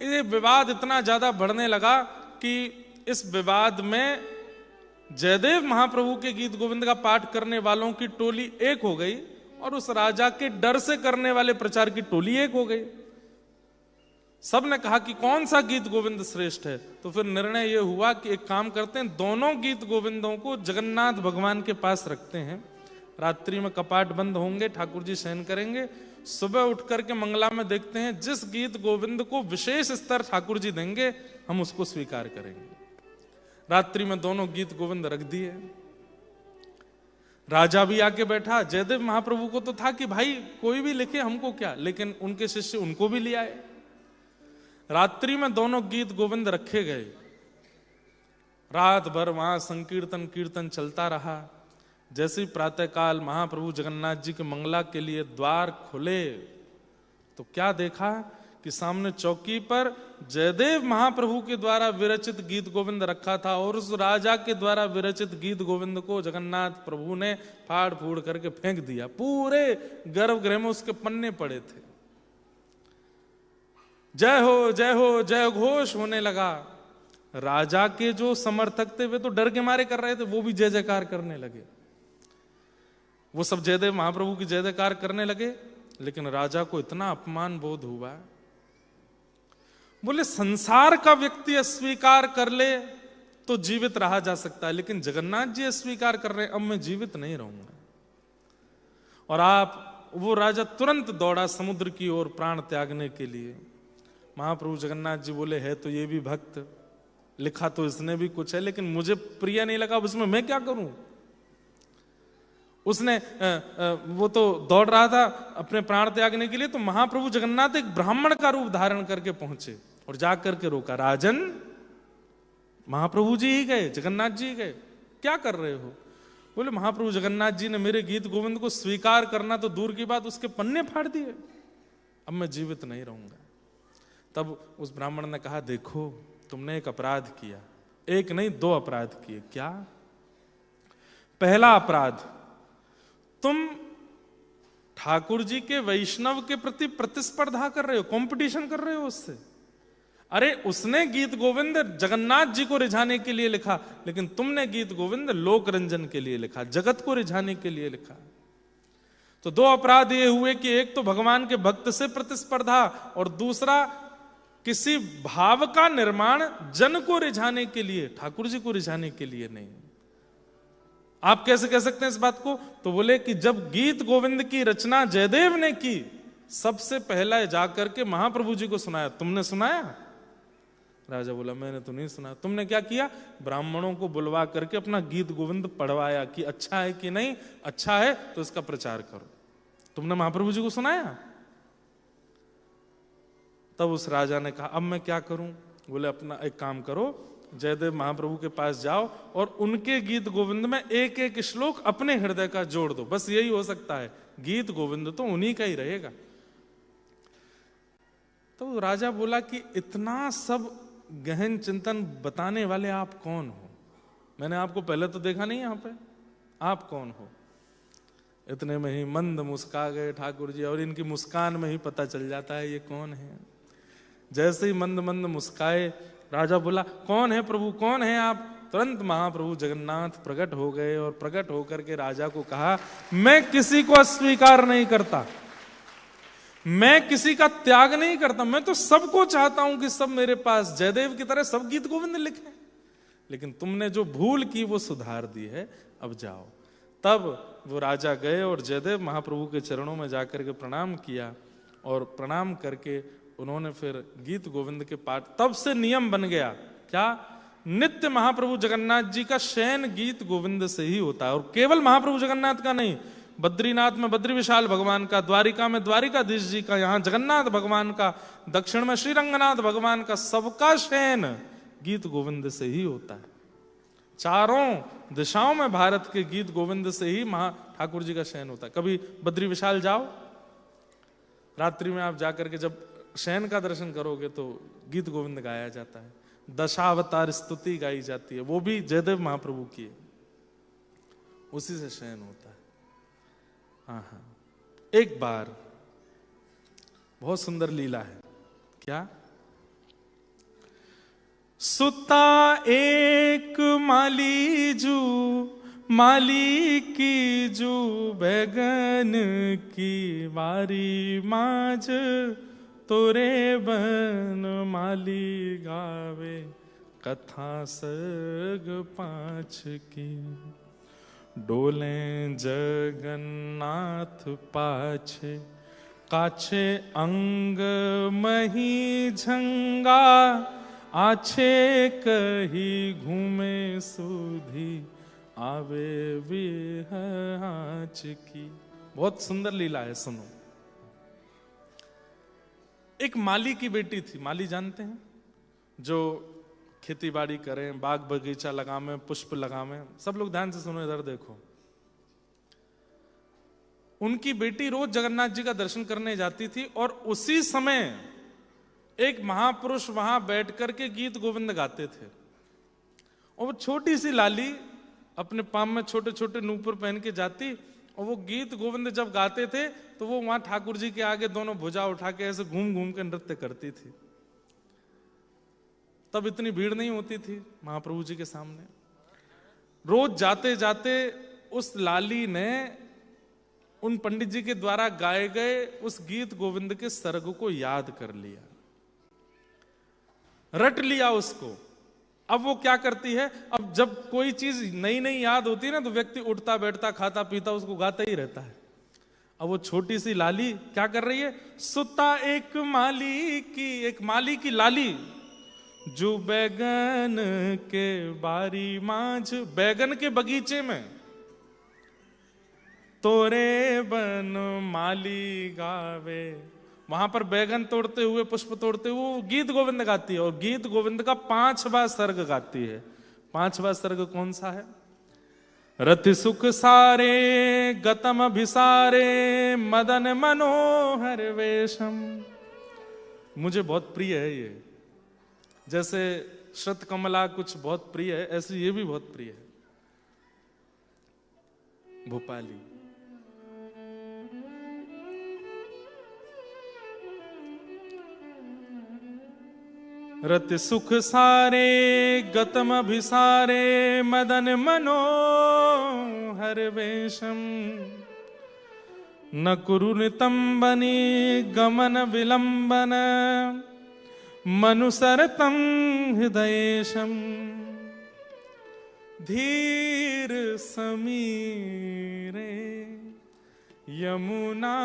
ये विवाद इतना ज्यादा बढ़ने लगा कि इस विवाद में जयदेव महाप्रभु के गीत गोविंद का पाठ करने वालों की टोली एक हो गई और उस राजा के डर से करने वाले प्रचार की टोली एक हो गई। सब ने कहा कि कौन सा गीत गोविंद श्रेष्ठ है। तो फिर निर्णय यह हुआ कि एक काम करते हैं, दोनों गीत गोविंदों को जगन्नाथ भगवान के पास रखते हैं। रात्रि में कपाट बंद होंगे, ठाकुर जी शयन करेंगे, सुबह उठ करके मंगला में देखते हैं, जिस गीत गोविंद को विशेष स्तर ठाकुर जी देंगे हम उसको स्वीकार करेंगे। रात्रि में दोनों गीत गोविंद रख दिए। राजा भी आके बैठा। जयदेव महाप्रभु को तो था कि भाई कोई भी लिखे हमको क्या, लेकिन उनके शिष्य उनको भी ले आए। रात्रि में दोनों गीत गोविंद रखे गए। रात भर वहां संकीर्तन कीर्तन चलता रहा। जैसे ही प्रातःकाल महाप्रभु जगन्नाथ जी के मंगला के लिए द्वार खुले तो क्या देखा कि सामने चौकी पर जयदेव महाप्रभु के द्वारा विरचित गीत गोविंद रखा था और उस राजा के द्वारा विरचित गीत गोविंद को जगन्नाथ प्रभु ने फाड़ फूड़ करके फेंक दिया। पूरे गर्भगृह में उसके पन्ने पड़े थे। जय हो जय हो जय घोष होने लगा। राजा के जो समर्थक थे वे तो डर के मारे कर रहे थे, वो भी जय जयकार करने लगे। वो सब जयदेव महाप्रभु की जय जयकार करने लगे, लेकिन राजा को इतना अपमान बोध हुआ। बोले संसार का व्यक्ति अस्वीकार कर ले तो जीवित रहा जा सकता है, लेकिन जगन्नाथ जी अस्वीकार कर रहे हैं, अब मैं जीवित नहीं रहूंगा। और आप, वो राजा तुरंत दौड़ा समुद्र की ओर प्राण त्यागने के लिए। महाप्रभु जगन्नाथ जी बोले, है तो ये भी भक्त, लिखा तो इसने भी कुछ है, लेकिन मुझे प्रिय नहीं लगा, उसमें मैं क्या करूं। उसने वो तो दौड़ रहा था अपने प्राण त्यागने के लिए, तो महाप्रभु जगन्नाथ एक ब्राह्मण का रूप धारण करके पहुंचे और जाकर के रोका। राजन, महाप्रभु जी ही गए, जगन्नाथ जी ही गए, क्या कर रहे हो। बोले, महाप्रभु जगन्नाथ जी ने मेरे गीत गोविंद को स्वीकार करना तो दूर की बात, उसके पन्ने फाड़ दिए, अब मैं जीवित नहीं रहूंगा। तब उस ब्राह्मण ने कहा, देखो तुमने एक अपराध किया, एक नहीं 2 अपराध किए। क्या? पहला अपराध, तुम ठाकुर जी के वैष्णव के प्रति प्रतिस्पर्धा कर रहे हो, कंपटीशन कर रहे हो उससे। अरे उसने गीत गोविंद जगन्नाथ जी को रिझाने के लिए लिखा, लेकिन तुमने गीत गोविंद लोक रंजन के लिए लिखा, जगत को रिझाने के लिए लिखा। तो 2 अपराध ये हुए कि एक तो भगवान के भक्त से प्रतिस्पर्धा, और दूसरा किसी भाव का निर्माण जन को रिझाने के लिए, ठाकुर जी को रिझाने के लिए नहीं। आप कैसे कह सकते हैं इस बात को? तो बोले कि जब गीत गोविंद की रचना जयदेव ने की, सबसे पहला जाकर के महाप्रभु जी को सुनाया। तुमने सुनाया? राजा बोला, मैंने तो नहीं सुना। तुमने क्या किया? ब्राह्मणों को बुलवा करके अपना गीत गोविंद पढ़वाया कि अच्छा है कि नहीं, अच्छा है तो इसका प्रचार करो। तुमने महाप्रभु जी को सुनाया? तब उस राजा ने कहा, अब मैं क्या करूं? बोले, अपना एक काम करो, जयदेव महाप्रभु के पास जाओ और उनके गीत गोविंद में एक एक श्लोक अपने हृदय का जोड़ दो, बस यही हो सकता है, गीत गोविंद तो उन्हीं का ही रहेगा। तो राजा बोला कि इतना सब गहन चिंतन बताने वाले आप कौन हो? मैंने आपको पहले तो देखा नहीं, यहां पे आप कौन हो? इतने में ही मंद मुस्का गए ठाकुर जी, और इनकी मुस्कान में ही पता चल जाता है ये कौन है। जैसे ही मंद मंद मुस्काए, राजा बोला, कौन है प्रभु, कौन है आप? तुरंत महाप्रभु जगन्नाथ प्रकट हो गए और प्रकट होकर के राजा को कहा, मैं किसी को अस्वीकार नहीं करता, मैं किसी का त्याग नहीं करता, मैं तो सबको चाहता हूं कि सब मेरे पास जयदेव की तरह सब गीत गोविंद लिखें, लेकिन तुमने जो भूल की वो सुधार दी है, अब जाओ। तब वो राजा गए और जयदेव महाप्रभु के चरणों में जाकर के प्रणाम किया, और प्रणाम करके उन्होंने फिर गीत गोविंद के पाठ, तब से नियम बन गया क्या, नित्य महाप्रभु जगन्नाथ जी का शयन गीत गोविंद से ही होता है। और केवल महाप्रभु जगन्नाथ का नहीं, बद्रीनाथ में बद्री विशाल भगवान का, द्वारिका में द्वारिकाधीश जी का, यहाँ जगन्नाथ भगवान का, दक्षिण में श्रीरंगनाथ भगवान का, सबका शयन गीत गोविंद से ही होता है। चारों दिशाओं में भारत के गीत गोविंद से ही ठाकुर जी का शयन होता है। कभी बद्री विशाल जाओ, रात्रि में आप जाकर के जब शयन का दर्शन करोगे तो गीत गोविंद गाया जाता है, दशावतार स्तुति गाई जाती है, वो भी जयदेव महाप्रभु की है, उसी से शयन होता है। हाँ, एक बार बहुत सुंदर लीला है। क्या? सुता एक माली जू, माली की जू, बैगन की बारी माज, तोरे बन माली गावे, कथा सग 5 की, डोले जगन्नाथ पाछे, काछे अंग मही झंगा, आछे कही घूमे सुधी, आवे विहाच की। बहुत सुंदर लीला है, सुनो। एक माली की बेटी थी, माली जानते हैं, जो खेती बाड़ी करें, बाग बगीचा लगावें, पुष्प लगावें। सब लोग ध्यान से सुनो, इधर देखो। उनकी बेटी रोज जगन्नाथ जी का दर्शन करने जाती थी, और उसी समय एक महापुरुष वहां बैठ करके गीत गोविंद गाते थे, और वो छोटी सी लाली अपने पाम में छोटे छोटे नूपुर पहन के जाती, और वो गीत गोविंद जब गाते थे तो वो वहां ठाकुर जी के आगे दोनों भुजा उठा के ऐसे घूम घूम के नृत्य करती थी। तब इतनी भीड़ नहीं होती थी महाप्रभु जी के सामने। रोज जाते जाते उस लाली ने उन पंडित जी के द्वारा गाए गए उस गीत गोविंद के सर्ग को याद कर लिया, रट लिया उसको। अब वो क्या करती है, अब जब कोई चीज नई नई याद होती है ना, तो व्यक्ति उठता बैठता खाता पीता उसको गाता ही रहता है। अब वो छोटी सी लाली क्या कर रही है? सुता एक माली की लाली, जो बैगन के बारी मांझ, बैगन के बगीचे में तोरे बन माली गावे, वहां पर बैगन तोड़ते हुए, पुष्प तोड़ते हुए वो गीत गोविंद गाती है, और गीत गोविंद का 5वां सर्ग गाती है। 5वां सर्ग कौन सा है? रति सुख सारे गतम अभिसारे मदन मनोहर वेशम। मुझे बहुत प्रिय है ये, जैसे श्रत कमला कुछ बहुत प्रिय है, ऐसे ये भी बहुत प्रिय है। भोपाली। रति सुख सारे गतम अभिसारे मदन मनोहर वेशम, न कुरु नितंबनी गमन विलंबन मनुसरतम हृदयेशम। धीर समीरे यमुना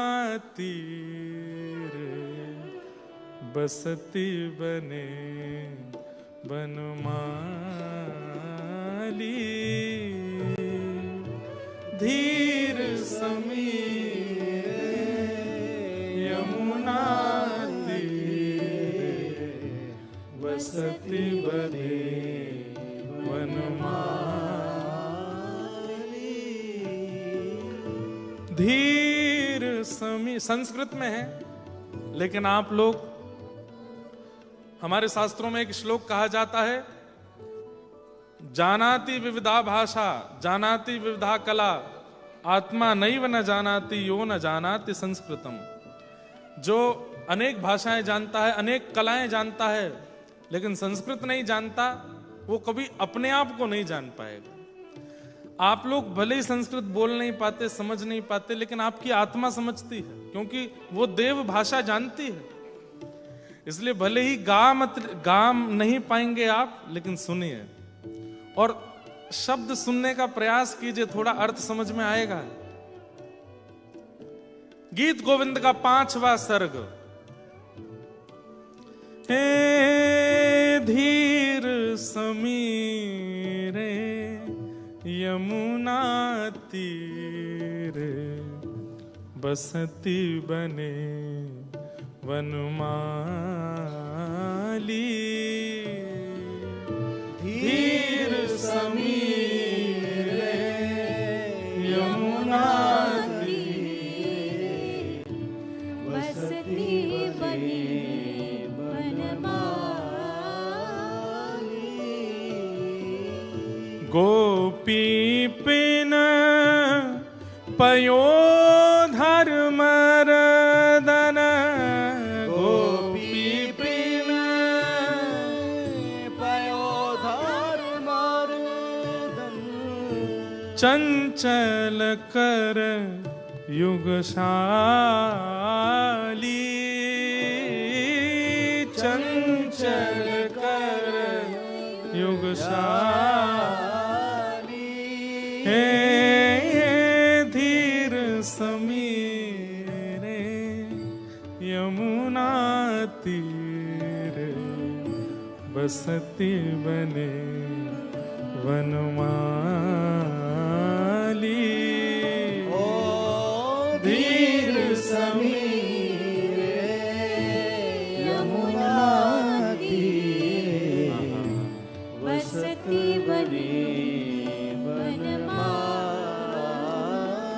तीर, बसती बने बनमाली। धीर समीरे यमुना तीर, बसती बने बनमाली। धीर समी संस्कृत में है, लेकिन आप लोग, हमारे शास्त्रों में एक श्लोक कहा जाता है, जानाति विविधा भाषा जानाति विविधा कला, आत्मा नैव न जानाति यो न जानाति संस्कृतम। जो अनेक भाषाएं जानता है, अनेक कलाएं जानता है, लेकिन संस्कृत नहीं जानता, वो कभी अपने आप को नहीं जान पाएगा। आप लोग भले ही संस्कृत बोल नहीं पाते, समझ नहीं पाते, लेकिन आपकी आत्मा समझती है, क्योंकि वो देव भाषा जानती है। इसलिए भले ही गा नहीं पाएंगे आप, लेकिन सुनिए और शब्द सुनने का प्रयास कीजिए, थोड़ा अर्थ समझ में आएगा। गीत गोविंद का 5वां सर्ग। हे धीर समीरे यमुना तीर, बसती बने वनमाली। धीर समीरे यमुना तीर, बसती बने वनमाली। गोपी पिन पयोधर मरदन, चंचल कर युगशाली। चंचल कर युगशाली। हे धीर समीरे यमुना तीर, बसती बने वनमाली। ओ धीर समीरे यमुना तीर, बसती बने वनमाली।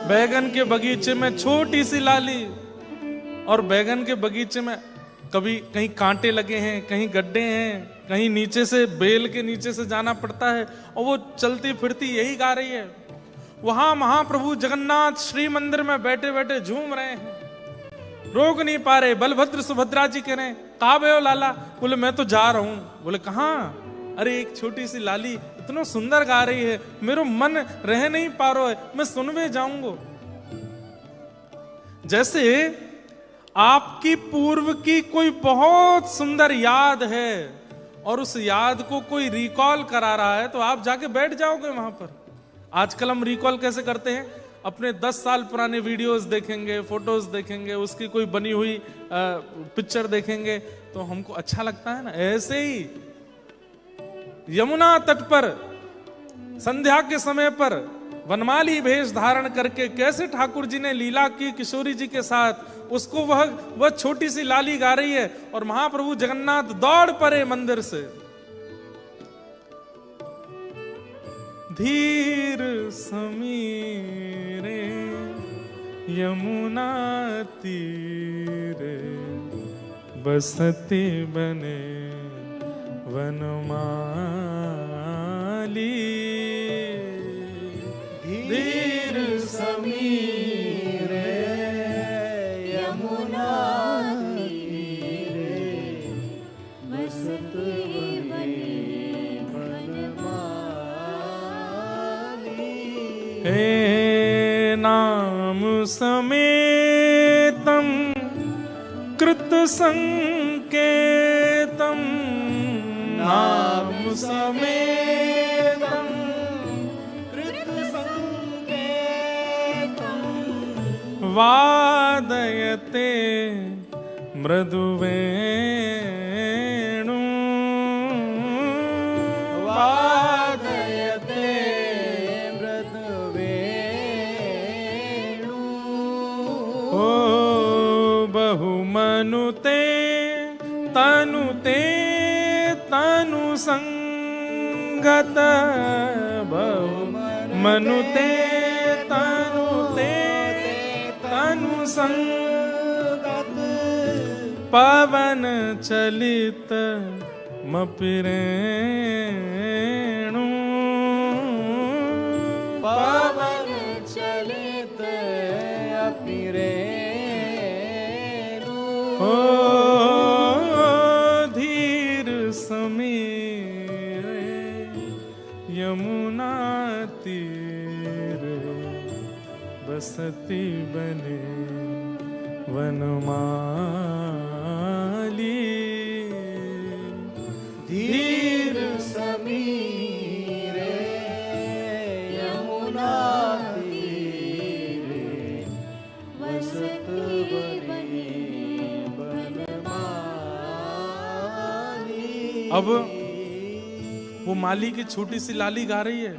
बैगन के बगीचे में छोटी सी लाली, और बैगन के बगीचे में कभी कहीं कांटे लगे हैं, कहीं गड्ढे हैं, कहीं नीचे से बेल के नीचे से जाना पड़ता है, और वो चलती फिरती यही गा रही है। वहां महाप्रभु जगन्नाथ श्री मंदिर में बैठे बैठे झूम रहे हैं, रोक नहीं पा रहे। बलभद्र सुभद्रा जी कह रहे हैं, कहाँ बे हो लाला? बोले मैं तो जा रहा हूं। बोले कहाँ? अरे एक छोटी सी लाली इतना सुंदर गा रही है, मेरा मन रह नहीं पा रहा है, मैं सुनवे जाऊंगा। जैसे आपकी पूर्व की कोई बहुत सुंदर याद है और उस याद को कोई रिकॉल करा रहा है, तो आप जाके बैठ जाओगे वहां पर। आजकल हम रिकॉल कैसे करते हैं? अपने 10 साल पुराने वीडियोस देखेंगे, फोटोज देखेंगे, उसकी कोई बनी हुई पिक्चर देखेंगे तो हमको अच्छा लगता है ना। ऐसे ही यमुना तट पर संध्या के समय पर वनमाली भेष धारण करके कैसे ठाकुर जी ने लीला की किशोरी जी के साथ, उसको वह छोटी सी लाली गा रही है और महाप्रभु जगन्नाथ दौड़ पड़े मंदिर से। धीर समीरे यमुना तीरे बसती बने वनमाली। धीर समीरे यमुना तीरे बसती बने वनमाली। हे नाम समेतम कृत संकेतम, नाम समेतम कृत संकेतम वादयते मृदुवेणु, वादयते मृदुवेणु। ओ बहुमनुते तनुते तनु संगत, बहुमनुते तनुते तनु संगत पवन चलित मपिरेणु, पवन चलित अपिरेणु। ओ धीर समीरे यमुना तीरे बसती बने वनमाली। धीर समीरे यमुना तीरे बसती बने वनमाली। अब वो माली की छोटी सी लाली गा रही है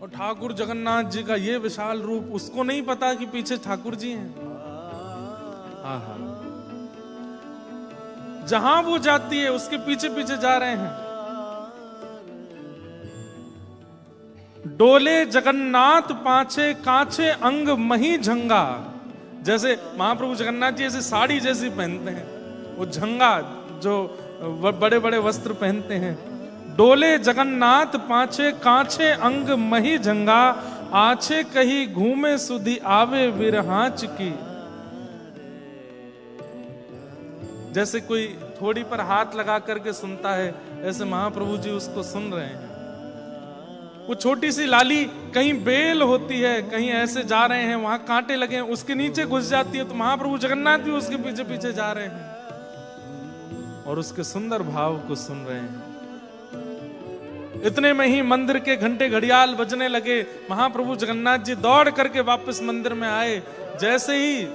और ठाकुर जगन्नाथ जी का ये विशाल रूप, उसको नहीं पता कि पीछे ठाकुर जी हैं। आहा, जहां वो जाती है उसके पीछे पीछे जा रहे हैं। डोले जगन्नाथ पाछे काछे अंग मही झंगा, जैसे महाप्रभु जगन्नाथ जी ऐसे साड़ी जैसी पहनते हैं, वो झंगा जो बड़े बड़े वस्त्र पहनते हैं। डोले जगन्नाथ पाछे काछे अंग मही झंगा, आछे कही घूमे सुधी आवे विरहांच की। जैसे कोई थोड़ी पर हाथ लगा करके सुनता है, ऐसे महाप्रभु जी उसको सुन रहे हैं। वो छोटी सी लाली कहीं बेल होती है, कहीं ऐसे जा रहे हैं, वहां कांटे लगे हैं, उसके नीचे घुस जाती है, तो महाप्रभु जगन्नाथ भी उसके पीछे पीछे जा रहे हैं और उसके सुंदर भाव को सुन रहे हैं। इतने में ही मंदिर के घंटे घड़ियाल बजने लगे। महाप्रभु जगन्नाथ जी दौड़ करके वापस मंदिर में आए। जैसे ही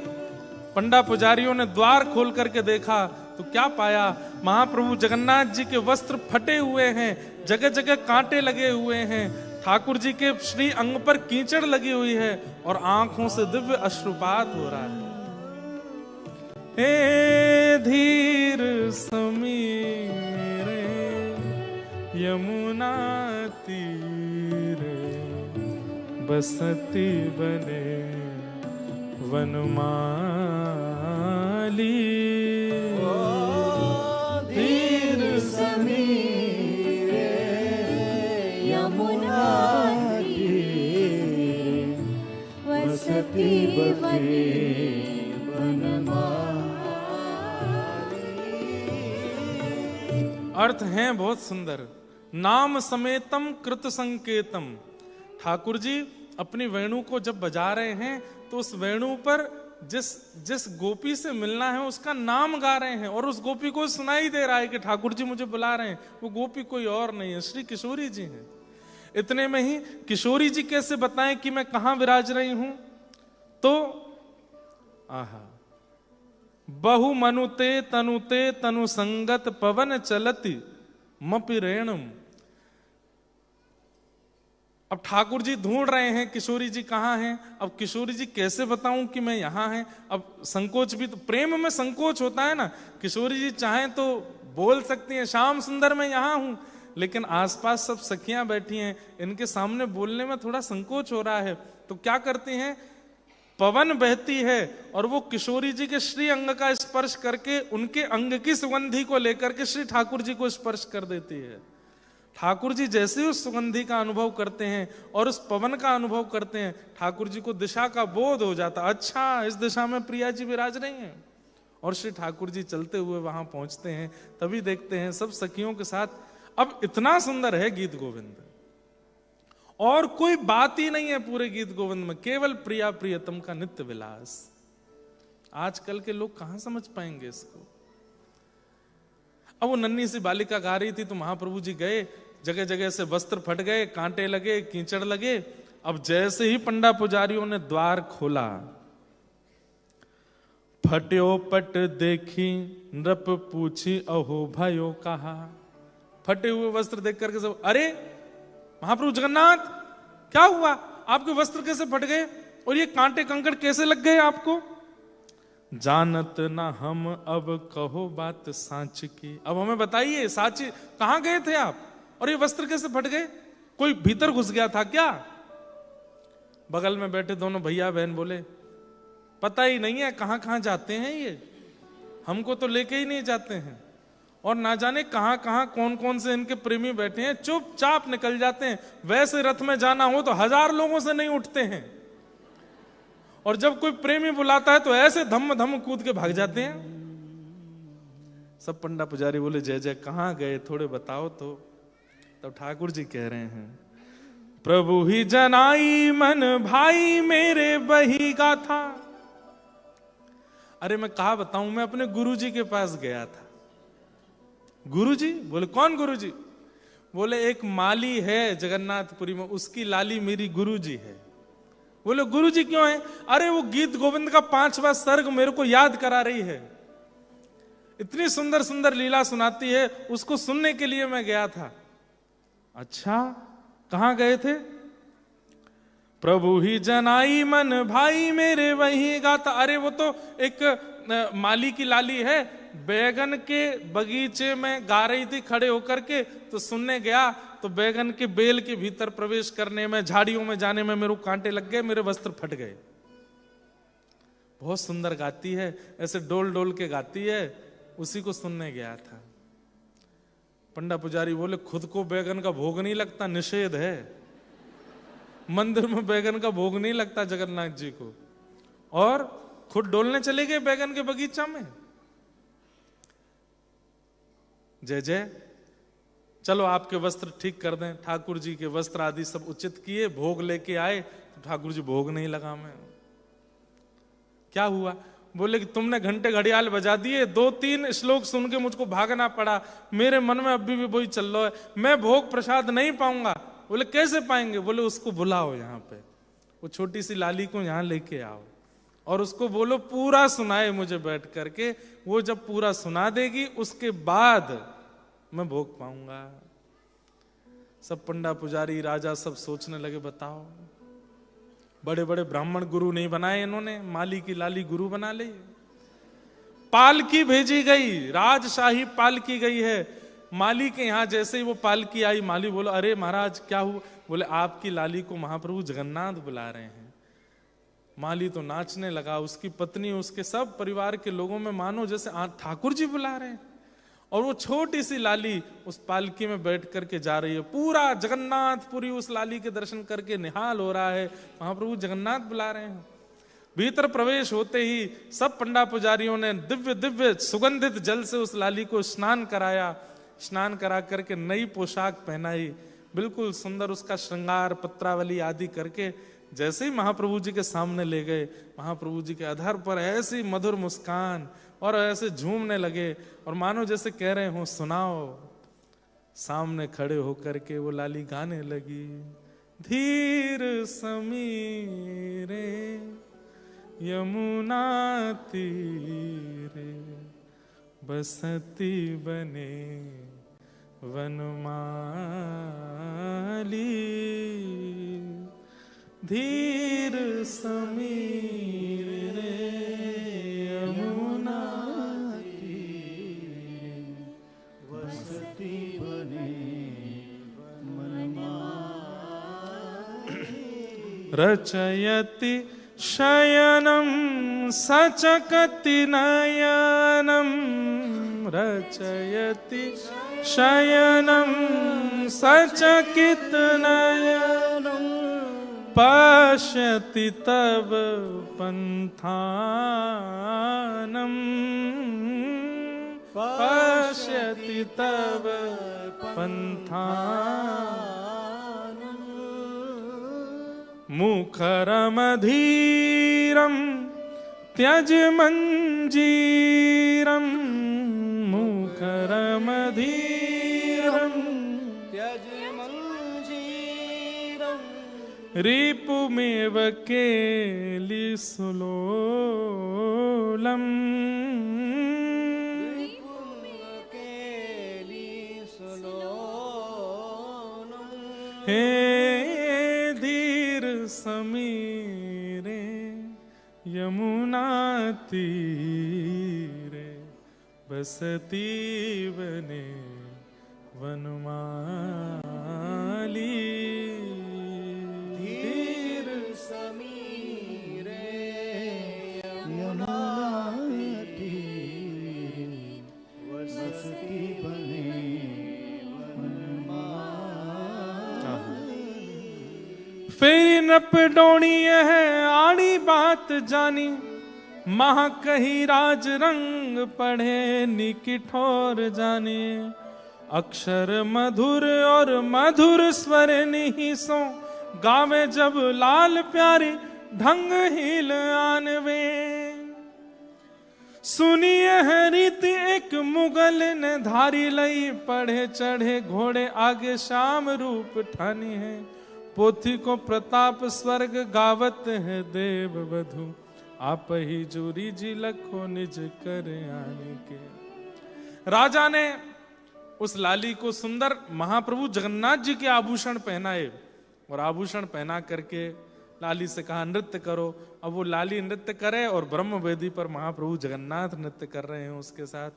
पंडा पुजारियों ने द्वार खोल करके देखा तो क्या पाया, महाप्रभु जगन्नाथ जी के वस्त्र फटे हुए हैं, जगह जगह कांटे लगे हुए हैं, ठाकुर जी के श्री अंग पर कीचड़ लगी हुई है और आंखों से दिव्य अश्रुपात हो रहा है। हे धीर समीरे यमुना तीरे बसती बने वनमाली। धीर समीरे यमुना तीरे बसती बने वनमाली। अर्थ हैं बहुत सुंदर। नाम समेतम कृत संकेतम, ठाकुर जी अपनी वेणु को जब बजा रहे हैं तो उस वेणु पर जिस गोपी से मिलना है उसका नाम गा रहे हैं और उस गोपी को सुनाई दे रहा है कि ठाकुर जी मुझे बुला रहे हैं। वो गोपी कोई और नहीं है, श्री किशोरी जी हैं। इतने में ही किशोरी जी कैसे बताएं कि मैं कहां विराज रही हूं, तो आहा, बहु मनुते तनुते तनु संगत पवन चलति मपि रेणुम। अब ठाकुर जी ढूंढ रहे हैं किशोरी जी कहाँ हैं। अब किशोरी जी कैसे बताऊं कि मैं यहां हैं। अब संकोच भी तो, प्रेम में संकोच होता है ना। किशोरी जी चाहें तो बोल सकती हैं श्याम सुंदर मैं यहां हूं, लेकिन आसपास सब सखियां बैठी हैं, इनके सामने बोलने में थोड़ा संकोच हो रहा है। तो क्या करती हैं, पवन बहती है और वो किशोरी जी के श्री अंग का स्पर्श करके उनके अंग की सुगंधी को लेकर के श्री ठाकुर जी को स्पर्श कर देती है। ठाकुर जी जैसे उस सुगंधी का अनुभव करते हैं और उस पवन का अनुभव करते हैं, ठाकुर जी को दिशा का बोध हो जाता, अच्छा इस दिशा में प्रिया जी विराज रही हैं। और श्री ठाकुर जी चलते हुए वहां पहुंचते हैं, तभी देखते हैं सब सखियों के साथ। अब इतना सुंदर है गीत गोविंद, और कोई बात ही नहीं है पूरे गीत गोविंद में, केवल प्रिया प्रियतम का नित्य विलास। आजकल के लोग कहां समझ पाएंगे इसको। अब वो नन्ही सी बालिका गा रही थी तो महाप्रभु जी गए, जगह जगह से वस्त्र फट गए, कांटे लगे, कीचड़ लगे। अब जैसे ही पंडा पुजारियों ने द्वार खोला, फट्यो पट देखी नृप पूछी अहो भयो कहा। फटे हुए वस्त्र देख करके सब, अरे महाप्रभु जगन्नाथ क्या हुआ, आपके वस्त्र कैसे फट गए और ये कांटे कंकड़ कैसे लग गए आपको। जानत ना हम अब कहो बात सांच की। अब हमें बताइए साची कहां गए थे आप और ये वस्त्र कैसे फट गए, कोई भीतर घुस गया था क्या। बगल में बैठे दोनों भैया बहन बोले पता ही नहीं है कहां कहां जाते हैं ये, हमको तो लेके ही नहीं जाते हैं, और ना जाने कहां कहां कौन कौन से इनके प्रेमी बैठे हैं, चुपचाप निकल जाते हैं। वैसे रथ में जाना हो तो 1000 लोगों से नहीं उठते हैं, और जब कोई प्रेमी बुलाता है तो ऐसे धम धम कूद के भाग जाते हैं। सब पंडा पुजारी बोले जय जय कहां गए थोड़े बताओ तो। तब ठाकुर जी कह रहे हैं प्रभु ही जनाई मन भाई मेरे बही गाथा। अरे मैं कहा बताऊं, मैं अपने गुरुजी के पास गया था। गुरुजी? बोले कौन गुरुजी? बोले एक माली है जगन्नाथपुरी में, उसकी लाली मेरी गुरुजी है। बोले गुरुजी क्यों है? अरे वो गीत गोविंद का 5वां सर्ग मेरे को याद करा रही है, इतनी सुंदर सुंदर लीला सुनाती है, उसको सुनने के लिए मैं गया था। अच्छा कहां गए थे? प्रभु ही जनाई मन भाई मेरे वही गाता। अरे वो तो एक माली की लाली है, बैगन के बगीचे में गा रही थी खड़े होकर के, तो सुनने गया तो बैगन के बेल के भीतर प्रवेश करने में, झाड़ियों में जाने में मेरे को कांटे लग गए, मेरे वस्त्र फट गए। बहुत सुंदर गाती है, ऐसे डोल डोल के गाती है, उसी को सुनने गया था। पंडा पुजारी बोले खुद को बैगन का भोग नहीं लगता, निषेध है, मंदिर में बैगन का भोग नहीं लगता जगन्नाथ जी को, और खुद डोलने चले गए बैगन के बगीचा में। जय जय, चलो आपके वस्त्र ठीक कर दें। ठाकुर जी के वस्त्र आदि सब उचित किए, भोग लेके आए तो ठाकुर जी भोग नहीं लगा मैं। क्या हुआ? बोले कि तुमने घंटे घड़ियाल बजा दिए, 2-3 श्लोक सुन के मुझको भागना पड़ा, मेरे मन में अभी भी वही चल रहा है, मैं भोग प्रसाद नहीं पाऊंगा। बोले कैसे पाएंगे? बोले उसको बुलाओ यहाँ पे, वो छोटी सी लाली को यहाँ लेके आओ और उसको बोलो पूरा सुनाए मुझे बैठ करके। वो जब पूरा सुना देगी उसके बाद मैं भोग पाऊंगा। सब पंडा पुजारी राजा सब सोचने लगे, बताओ बड़े बड़े ब्राह्मण गुरु नहीं बनाए इन्होंने, माली की लाली गुरु बना ली। पालकी भेजी गई, राजशाही पालकी गई है माली के यहाँ। जैसे ही वो पालकी आई, माली बोला अरे महाराज क्या हुआ? बोले आपकी लाली को महाप्रभु जगन्नाथ बुला रहे हैं। माली तो नाचने लगा, उसकी पत्नी, उसके सब परिवार के लोगों में मानो जैसे ठाकुर जी बुला रहे हैं। और वो छोटी सी लाली उस पालकी में बैठ करके जा रही है, पूरा जगन्नाथपुरी उस लाली के दर्शन करके निहाल हो रहा है, महाप्रभु जगन्नाथ बुला रहे हैं। भीतर प्रवेश होते ही सब पंडा पुजारियों ने दिव्य दिव्य सुगंधित जल से उस लाली को स्नान कराया, स्नान करा करके नई पोशाक पहनाई, बिल्कुल सुंदर उसका श्रृंगार पत्रावली आदि करके जैसे ही महाप्रभु जी के सामने ले गए, महाप्रभु जी के अधर पर ऐसी मधुर मुस्कान और ऐसे झूमने लगे और मानो जैसे कह रहे हो सुनाओ सामने खड़े होकर के वो लाली गाने लगी, धीर समीरे यमुना तीरे बसती बने वनमाली, धीर समीरे यमुना तीरे बसती बने रचयति शयनं सचकति नयनं, रचयति शयनं सचकित नयनं, पश्यति तव पंथानं, पश्यति तव पंथानं, मुखरमधीरं त्यज मंजीरं, मुखरमधीरं त्यज मंजीरं, रिपुमेव केलिसुलोलम्, केलिसुलोलम्, हे धीर समीरे यमुना तीरे बसती बने वनमाली, धीर समीरे यमुना तीरे बसती बने वनमाली। फिर नप डोणी है आड़ी बात जानी, महा कही राज रंग पढ़े निकिठोर जाने, अक्षर मधुर और मधुर स्वर निहिसों गावे जब लाल प्यारी ढंग हिल आनवे, सुनिए है रीति एक मुगल ने धारी लई, पढ़े चढ़े घोड़े आगे श्याम रूप ठानी है, पोथी को प्रताप स्वर्ग गावत है देव वधु, आप ही जोरी जी लखो निज कर आने के। राजा ने उस लाली को सुंदर महाप्रभु जगन्नाथ जी के आभूषण पहनाए और आभूषण पहना करके लाली से कहा नृत्य करो। अब वो लाली नृत्य करे और ब्रह्म वेदी पर महाप्रभु जगन्नाथ नृत्य कर रहे हैं उसके साथ।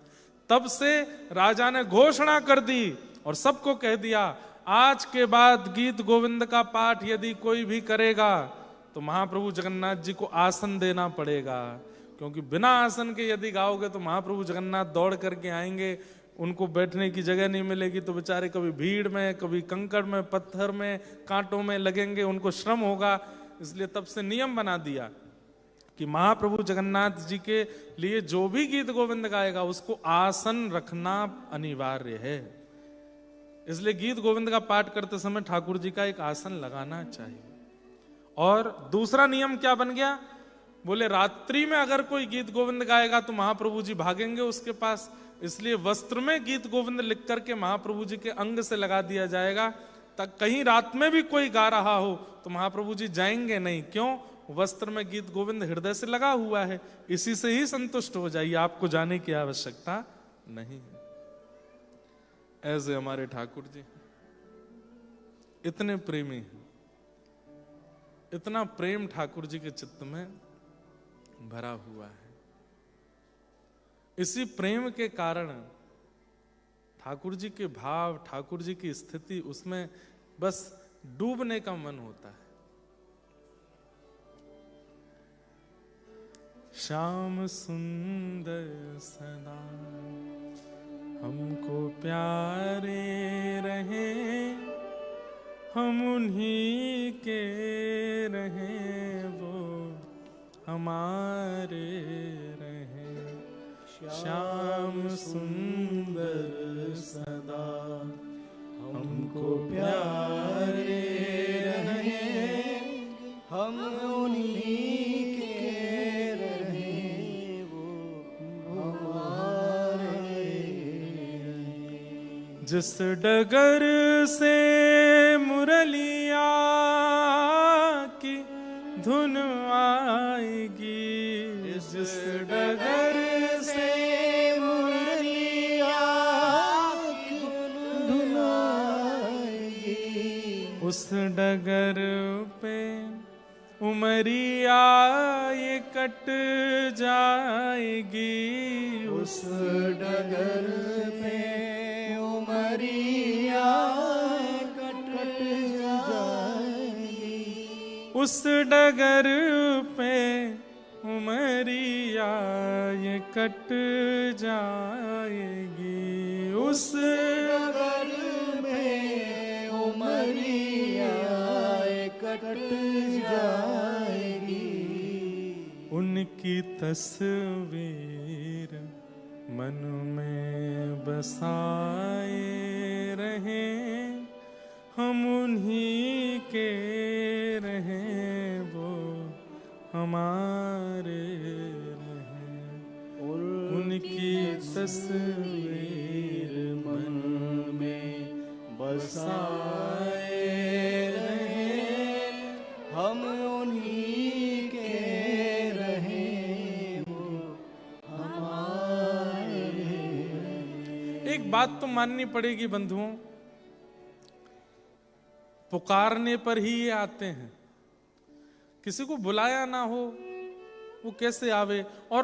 तब से राजा ने घोषणा कर दी और सबको कह दिया, आज के बाद गीत गोविंद का पाठ यदि कोई भी करेगा तो महाप्रभु जगन्नाथ जी को आसन देना पड़ेगा, क्योंकि बिना आसन के यदि गाओगे तो महाप्रभु जगन्नाथ दौड़ करके आएंगे, उनको बैठने की जगह नहीं मिलेगी, तो बेचारे कभी भीड़ में, कभी कंकड़ में, पत्थर में, कांटों में लगेंगे, उनको श्रम होगा। इसलिए तब से नियम बना दिया कि महाप्रभु जगन्नाथ जी के लिए जो भी गीत गोविंद गाएगा उसको आसन रखना अनिवार्य है। इसलिए गीत गोविंद का पाठ करते समय ठाकुर जी का एक आसन लगाना चाहिए। और दूसरा नियम क्या बन गया, बोले रात्रि में अगर कोई गीत गोविंद गाएगा तो महाप्रभु जी भागेंगे उसके पास, इसलिए वस्त्र में गीत गोविंद लिख करके महाप्रभु जी के अंग से लगा दिया जाएगा। तक कहीं रात में भी कोई गा रहा हो तो महाप्रभु जी जाएंगे नहीं। क्यों? वस्त्र में गीत गोविंद हृदय से लगा हुआ है, इसी से ही संतुष्ट हो जाइए, आपको जाने की आवश्यकता नहीं है। ऐसे हमारे ठाकुर जी इतने प्रेमी हैं, इतना प्रेम ठाकुर जी के चित्त में भरा हुआ है। इसी प्रेम के कारण ठाकुर जी के भाव, ठाकुर जी की स्थिति, उसमें बस डूबने का मन होता है। श्याम सुंदर सदा हमको प्यारे रहे, हम उन्हीं के रहे, वो हमारे रहे। श्याम सुंदर सदा हमको प्यारे रहे, हम उन्हीं के रहे, वो हमारे। जिस डगर से मुरलिया की धुन आएगी, जिस डगर से मुरलिया की धुन आएगी, उस डगर पे उमरिया ये कट जाएगी, उस डगर पे उमरिया कट जाएगी, उस डगर पे उमरिया ये कट जाएगी, उस डगर में उमरिया कट जाएगी, उनकी तस्वीर मन में बसाए रहें, हम उन्हीं के रहें, वो हमारे रहें, उनकी तस्वीर मन में बसाए रहें, हम उन्हीं के रहें, वो हमारे रहें। एक बात तो माननी पड़ेगी बंधुओं, पुकारने पर ही ये आते हैं, किसी को बुलाया ना हो वो कैसे आवे। और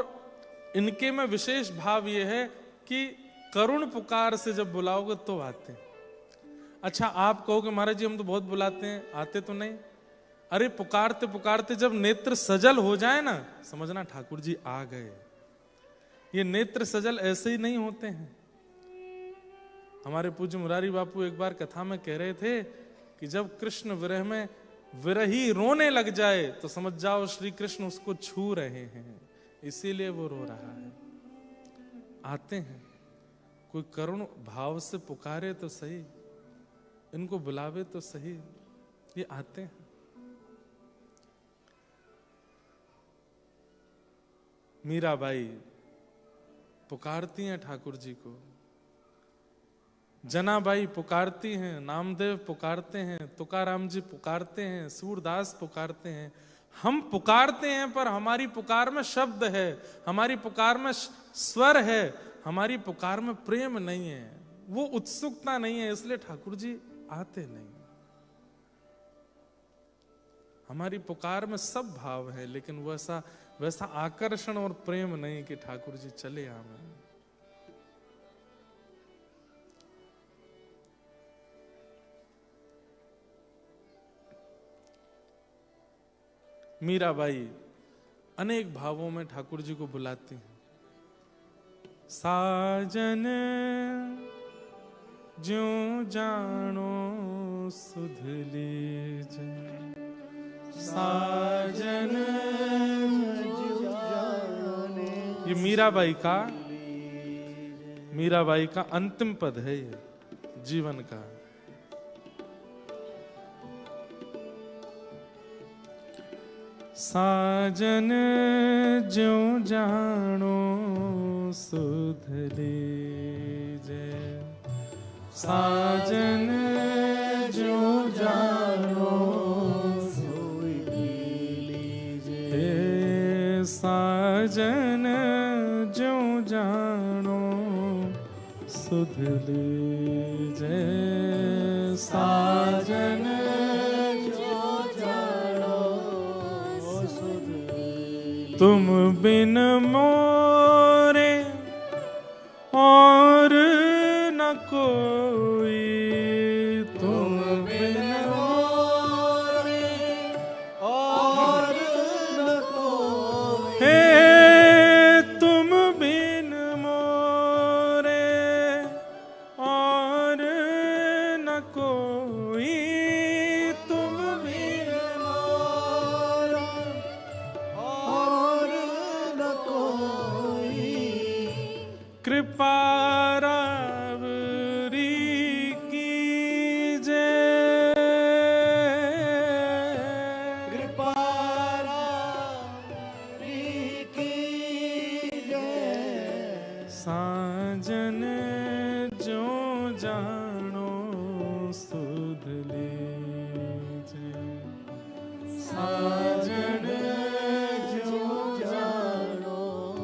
इनके में विशेष भाव ये है कि करुण पुकार से जब बुलाओगे तो आते हैं। अच्छा आप कहोगे महाराज जी हम तो बहुत बुलाते हैं, आते तो नहीं। अरे पुकारते पुकारते जब नेत्र सजल हो जाए ना, समझना ठाकुर जी आ गए। ये नेत्र सजल ऐसे ही नहीं होते हैं। हमारे पूज्य मुरारी बापू एक बार कथा में कह रहे थे कि जब कृष्ण विरह में विरही रोने लग जाए तो समझ जाओ श्री कृष्ण उसको छू रहे हैं, इसीलिए वो रो रहा है। आते हैं, कोई करुण भाव से पुकारे तो सही, इनको बुलावे तो सही, ये आते हैं। मीराबाई पुकारती हैं ठाकुर जी को, जनाबाई पुकारती हैं, नामदेव पुकारते हैं, तुकाराम जी पुकारते हैं, सूरदास पुकारते हैं। हम पुकारते हैं पर हमारी पुकार में शब्द है, हमारी पुकार में स्वर है, हमारी पुकार में प्रेम नहीं है, वो उत्सुकता नहीं है, इसलिए ठाकुर जी आते नहीं। हमारी पुकार में सब भाव है लेकिन वैसा आकर्षण और प्रेम नहीं कि ठाकुर जी चले आवे। मीराबाई अनेक भावों में ठाकुर जी को बुलाती हैं। साजन ज्यों जानो सुध लीजे, साजन ये मीराबाई का अंतिम पद है, ये जीवन का। साजन ज्यों जानो सुध लीजे, साजन ज्यों जानो सुध लीजे, साजन ज्यों जानो सुध लीजे, साजन तुम बिन मोरे और न कोई, तुम बिन मोरे और न कोई, हे तुम बिन मोरे और न कोई, तुम बिन और न कोई,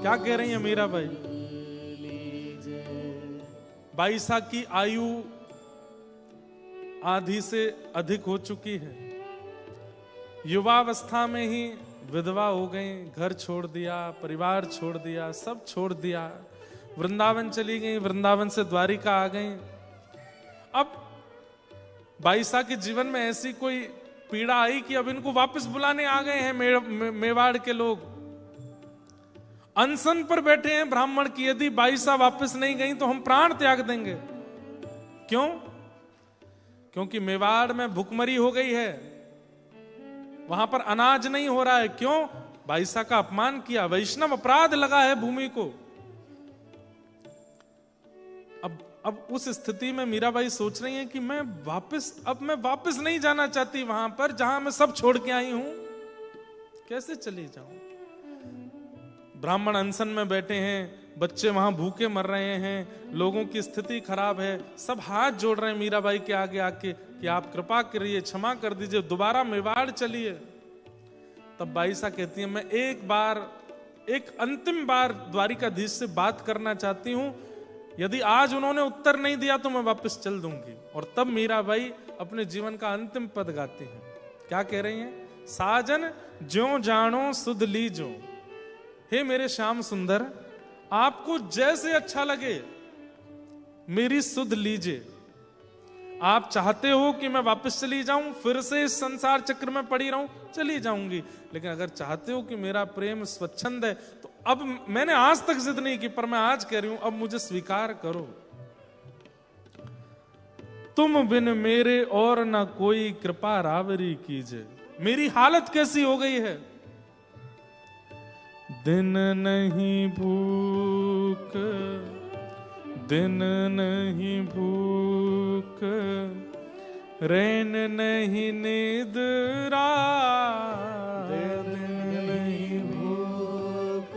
क्या कह रही है मीराबाई? 22 की आयु आधी से अधिक हो चुकी है, युवावस्था में ही विधवा हो गई, घर छोड़ दिया, परिवार छोड़ दिया, सब छोड़ दिया, वृंदावन चली गई, वृंदावन से द्वारिका आ गई। अब 22 के जीवन में ऐसी कोई पीड़ा आई कि अब इनको वापस बुलाने आ गए हैं मेवाड़ के लोग। अनशन पर बैठे हैं ब्राह्मण की, यदि 22 वापस नहीं गई तो हम प्राण त्याग देंगे। क्यों? क्योंकि मेवाड़ में भुखमरी हो गई है, वहां पर अनाज नहीं हो रहा है। क्यों? 22 का अपमान किया, वैष्णव अपराध लगा है भूमि को। अब उस स्थिति में मीराबाई सोच रही है कि मैं वापस नहीं जाना चाहती वहां पर जहां मैं सब छोड़ के आई हूं, कैसे चली जाऊं? ब्राह्मण अनशन में बैठे हैं, बच्चे वहां भूखे मर रहे हैं, लोगों की स्थिति खराब है, सब हाथ जोड़ रहे हैं मीराबाई के आगे आके कि आप कृपा करिए, क्षमा कर दीजिए, दोबारा मेवाड़ चलिए। तब 22 कहती है, मैं एक अंतिम बार द्वारिकाधीश से बात करना चाहती हूं, यदि आज उन्होंने उत्तर नहीं दिया तो मैं वापस चल दूंगी। और तब मीराबाई अपने जीवन का अंतिम पद गाती हैं। क्या कह रही हैं? साजन ज्यों जानो सुध लीजो, हे मेरे श्याम सुंदर, आपको जैसे अच्छा लगे मेरी सुध लीजिए। आप चाहते हो कि मैं वापस चली जाऊं, फिर से इस संसार चक्र में पड़ी रहूं, चली जाऊंगी। लेकिन अगर चाहते हो कि मेरा प्रेम स्वच्छंद है तो अब मैंने आज तक जिद नहीं की, पर मैं आज कह रही हूं, अब मुझे स्वीकार करो। तुम बिन मेरे और ना कोई कृपा रावरी कीजिए। मेरी हालत कैसी हो गई है? दिन नहीं भूख, दिन नहीं भूख, रैन नहीं निद्रा, दिन नहीं भूख,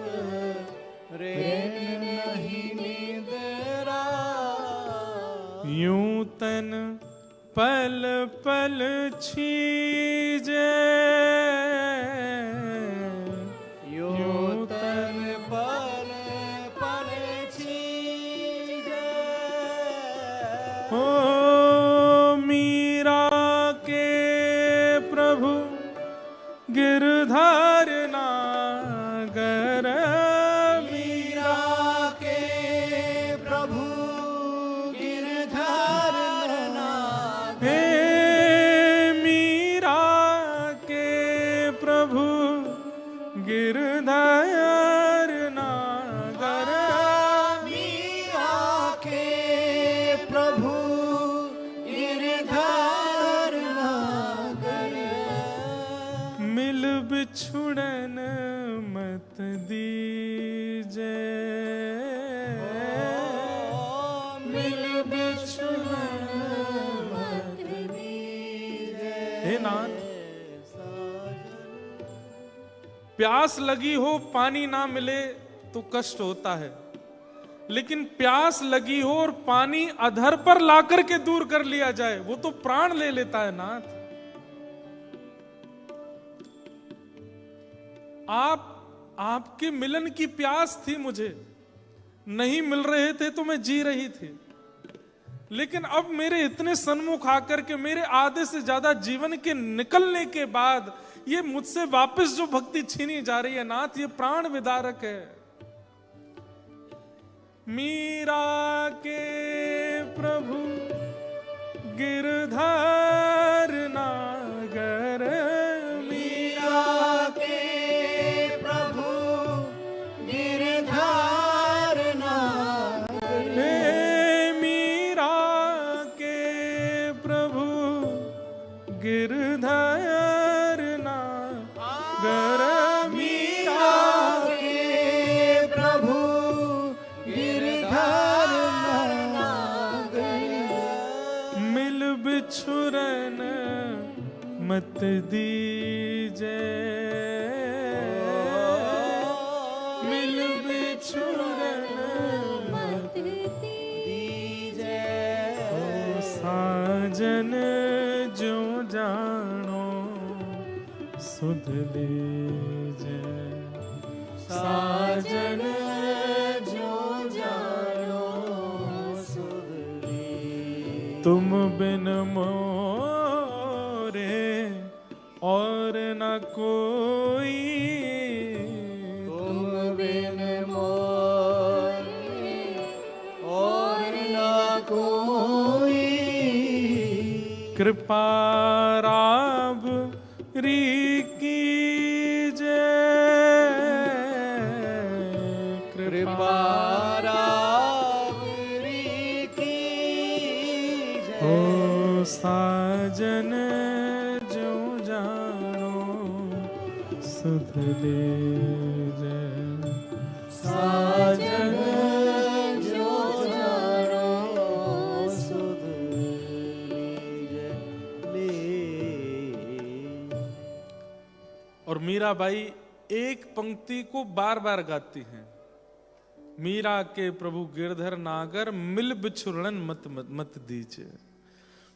रैन नहीं निद्रा, यूं तन पल पल छीजे, यूं तन पल पल छीजे। हो मीरा के प्रभु गिरधर नागर, मीरा के प्रभु गिरधर नागर, हे मीरा के प्रभु गिरधर नागर, मीरा के प्रभु गिरधर नागर, मिल बिछुड़न मत दीजे, मिल बिछुड़न मत दीजे। हे नाथ, प्यास लगी हो, पानी ना मिले तो कष्ट होता है, लेकिन प्यास लगी हो और पानी अधर पर लाकर के दूर कर लिया जाए, वो तो प्राण ले लेता है नाथ। आपके मिलन की प्यास थी मुझे, नहीं मिल रहे थे तो मैं जी रही थी, लेकिन अब मेरे इतने सन्मुख आकर के, मेरे आधे से ज्यादा जीवन के निकलने के बाद ये मुझसे वापस जो भक्ति छीनी जा रही है नाथ, ये प्राण विदारक है। मीरा के प्रभु गिरधर नागर, मीरा के प्रभु गिरधर नागर, हे मीरा के प्रभु गिरधर नागर, मीरा के प्रभु गिरधर नागर, मिल बिछुरन मत दीजे, मिल बिछुरन मत दीजे। ओ साजन जो जानो सुध लीजे, साजन जो जानो सुध लीजे। तुम बिन मोरे और न कोई, तुम बिन मोरे और न कोई। कृपा राब री कीजे, कृपा रावरी कीजे। ओ साजन जो जानो सुध लीजे। साजन जो जानो सुध लीजे। और मीराबाई एक पंक्ति को बार बार गाती हैं, मीरा के प्रभु गिरधर नागर मिल बिछुरन मत दीजिए,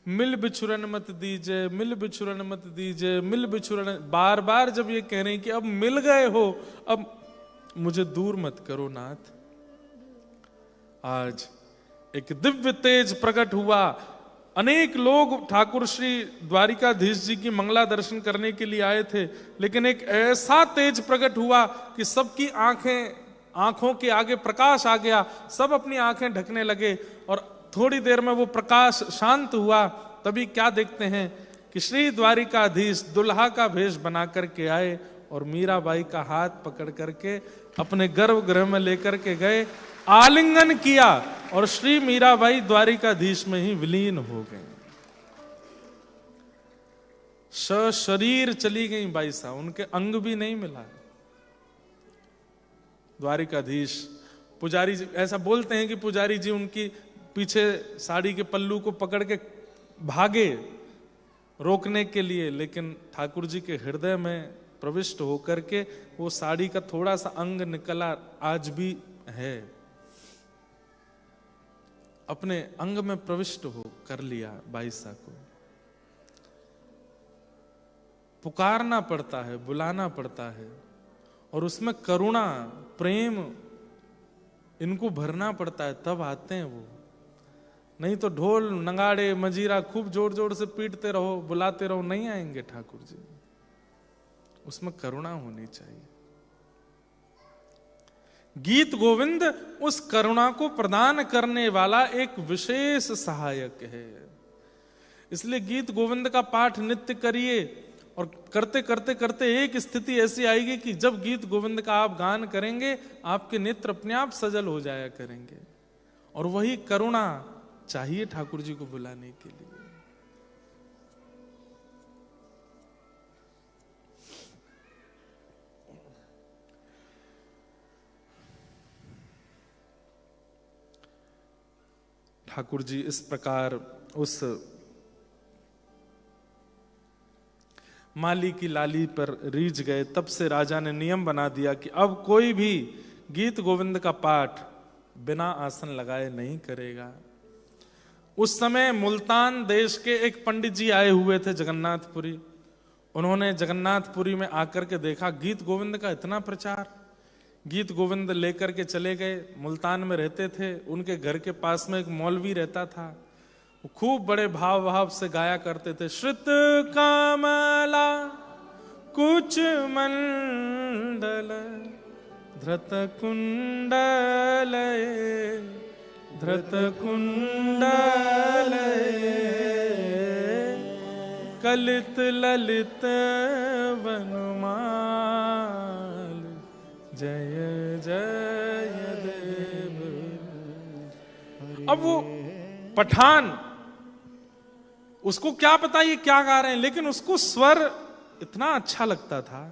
मिल बिछुरन मत दीजिए, मिल बिछुरन मत दीजिए, मिल बिछुरन। बार बार जब ये कह रहे हैं कि अब मिल गए हो, अब मुझे दूर मत करो नाथ। आज एक दिव्य तेज प्रकट हुआ, अनेक लोग ठाकुर श्री द्वारिकाधीश जी की मंगला दर्शन करने के लिए आए थे, लेकिन एक ऐसा तेज प्रकट हुआ कि सबकी आंखों के आगे प्रकाश आ गया, सब अपनी आंखें ढकने लगे। और थोड़ी देर में वो प्रकाश शांत हुआ, तभी क्या देखते हैं कि श्री द्वारिकाधीश दुल्हा का भेष बना करके आए और मीराबाई का हाथ पकड़ करके अपने गर्भगृह में लेकर के गए, आलिंगन किया और श्री मीराबाई द्वारिकाधीश में ही विलीन हो गए। शरीर चली गई बाई साहब, उनके अंग भी नहीं मिला। द्वारिकाधीश पुजारी जी ऐसा बोलते हैं कि पुजारी जी उनकी पीछे साड़ी के पल्लू को पकड़ के भागे रोकने के लिए, लेकिन ठाकुर जी के हृदय में प्रविष्ट होकर के वो साड़ी का थोड़ा सा अंग निकला, आज भी है, अपने अंग में प्रविष्ट हो कर लिया। बाईसा को पुकारना पड़ता है, बुलाना पड़ता है, और उसमें करुणा प्रेम इनको भरना पड़ता है, तब आते हैं वो। नहीं तो ढोल नगाड़े मजीरा खूब जोर जोर से पीटते रहो, बुलाते रहो, नहीं आएंगे ठाकुर जी। उसमें करुणा होनी चाहिए। गीत गोविंद उस करुणा को प्रदान करने वाला एक विशेष सहायक है। इसलिए गीत गोविंद का पाठ नित्य करिए, और करते करते करते एक स्थिति ऐसी आएगी कि जब गीत गोविंद का आप गान करेंगे, आपके नेत्र अपने आप सजल हो जाया करेंगे। और वही करुणा चाहिए ठाकुर जी को बुलाने के लिए। ठाकुर जी इस प्रकार उस माली की लाली पर रीझ गए। तब से राजा ने नियम बना दिया कि अब कोई भी गीत गोविंद का पाठ बिना आसन लगाए नहीं करेगा। उस समय मुल्तान देश के एक पंडित जी आए हुए थे जगन्नाथपुरी। उन्होंने जगन्नाथपुरी में आकर के देखा गीत गोविंद का इतना प्रचार, गीत गोविंद लेकर के चले गए। मुल्तान में रहते थे, उनके घर के पास में एक मौलवी रहता था, वो खूब बड़े भाव से गाया करते थे। श्रुत कामला कुछ मंडल धृत कुंडल धृत कुंडल कलित ललित वनमाल जय जय देव। अब वो पठान, उसको क्या पता ये क्या गा रहे हैं, लेकिन उसको स्वर इतना अच्छा लगता था।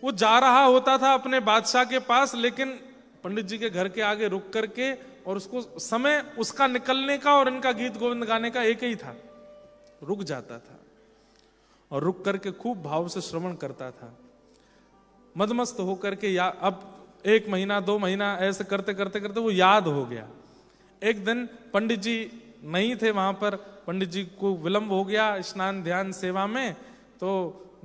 वो जा रहा होता था अपने बादशाह के पास, लेकिन पंडित जी के घर के आगे रुक करके, और उसको समय उसका निकलने का और इनका गीत गोविंद गाने का एक ही था, रुक जाता था और रुक करके खूब भाव से श्रवण करता था, मदमस्त होकर के। या अब 1 महीना 2 महीना ऐसे करते करते करते वो याद हो गया। एक दिन पंडित जी नहीं थे वहां पर, पंडित जी को विलंब हो गया स्नान ध्यान सेवा में, तो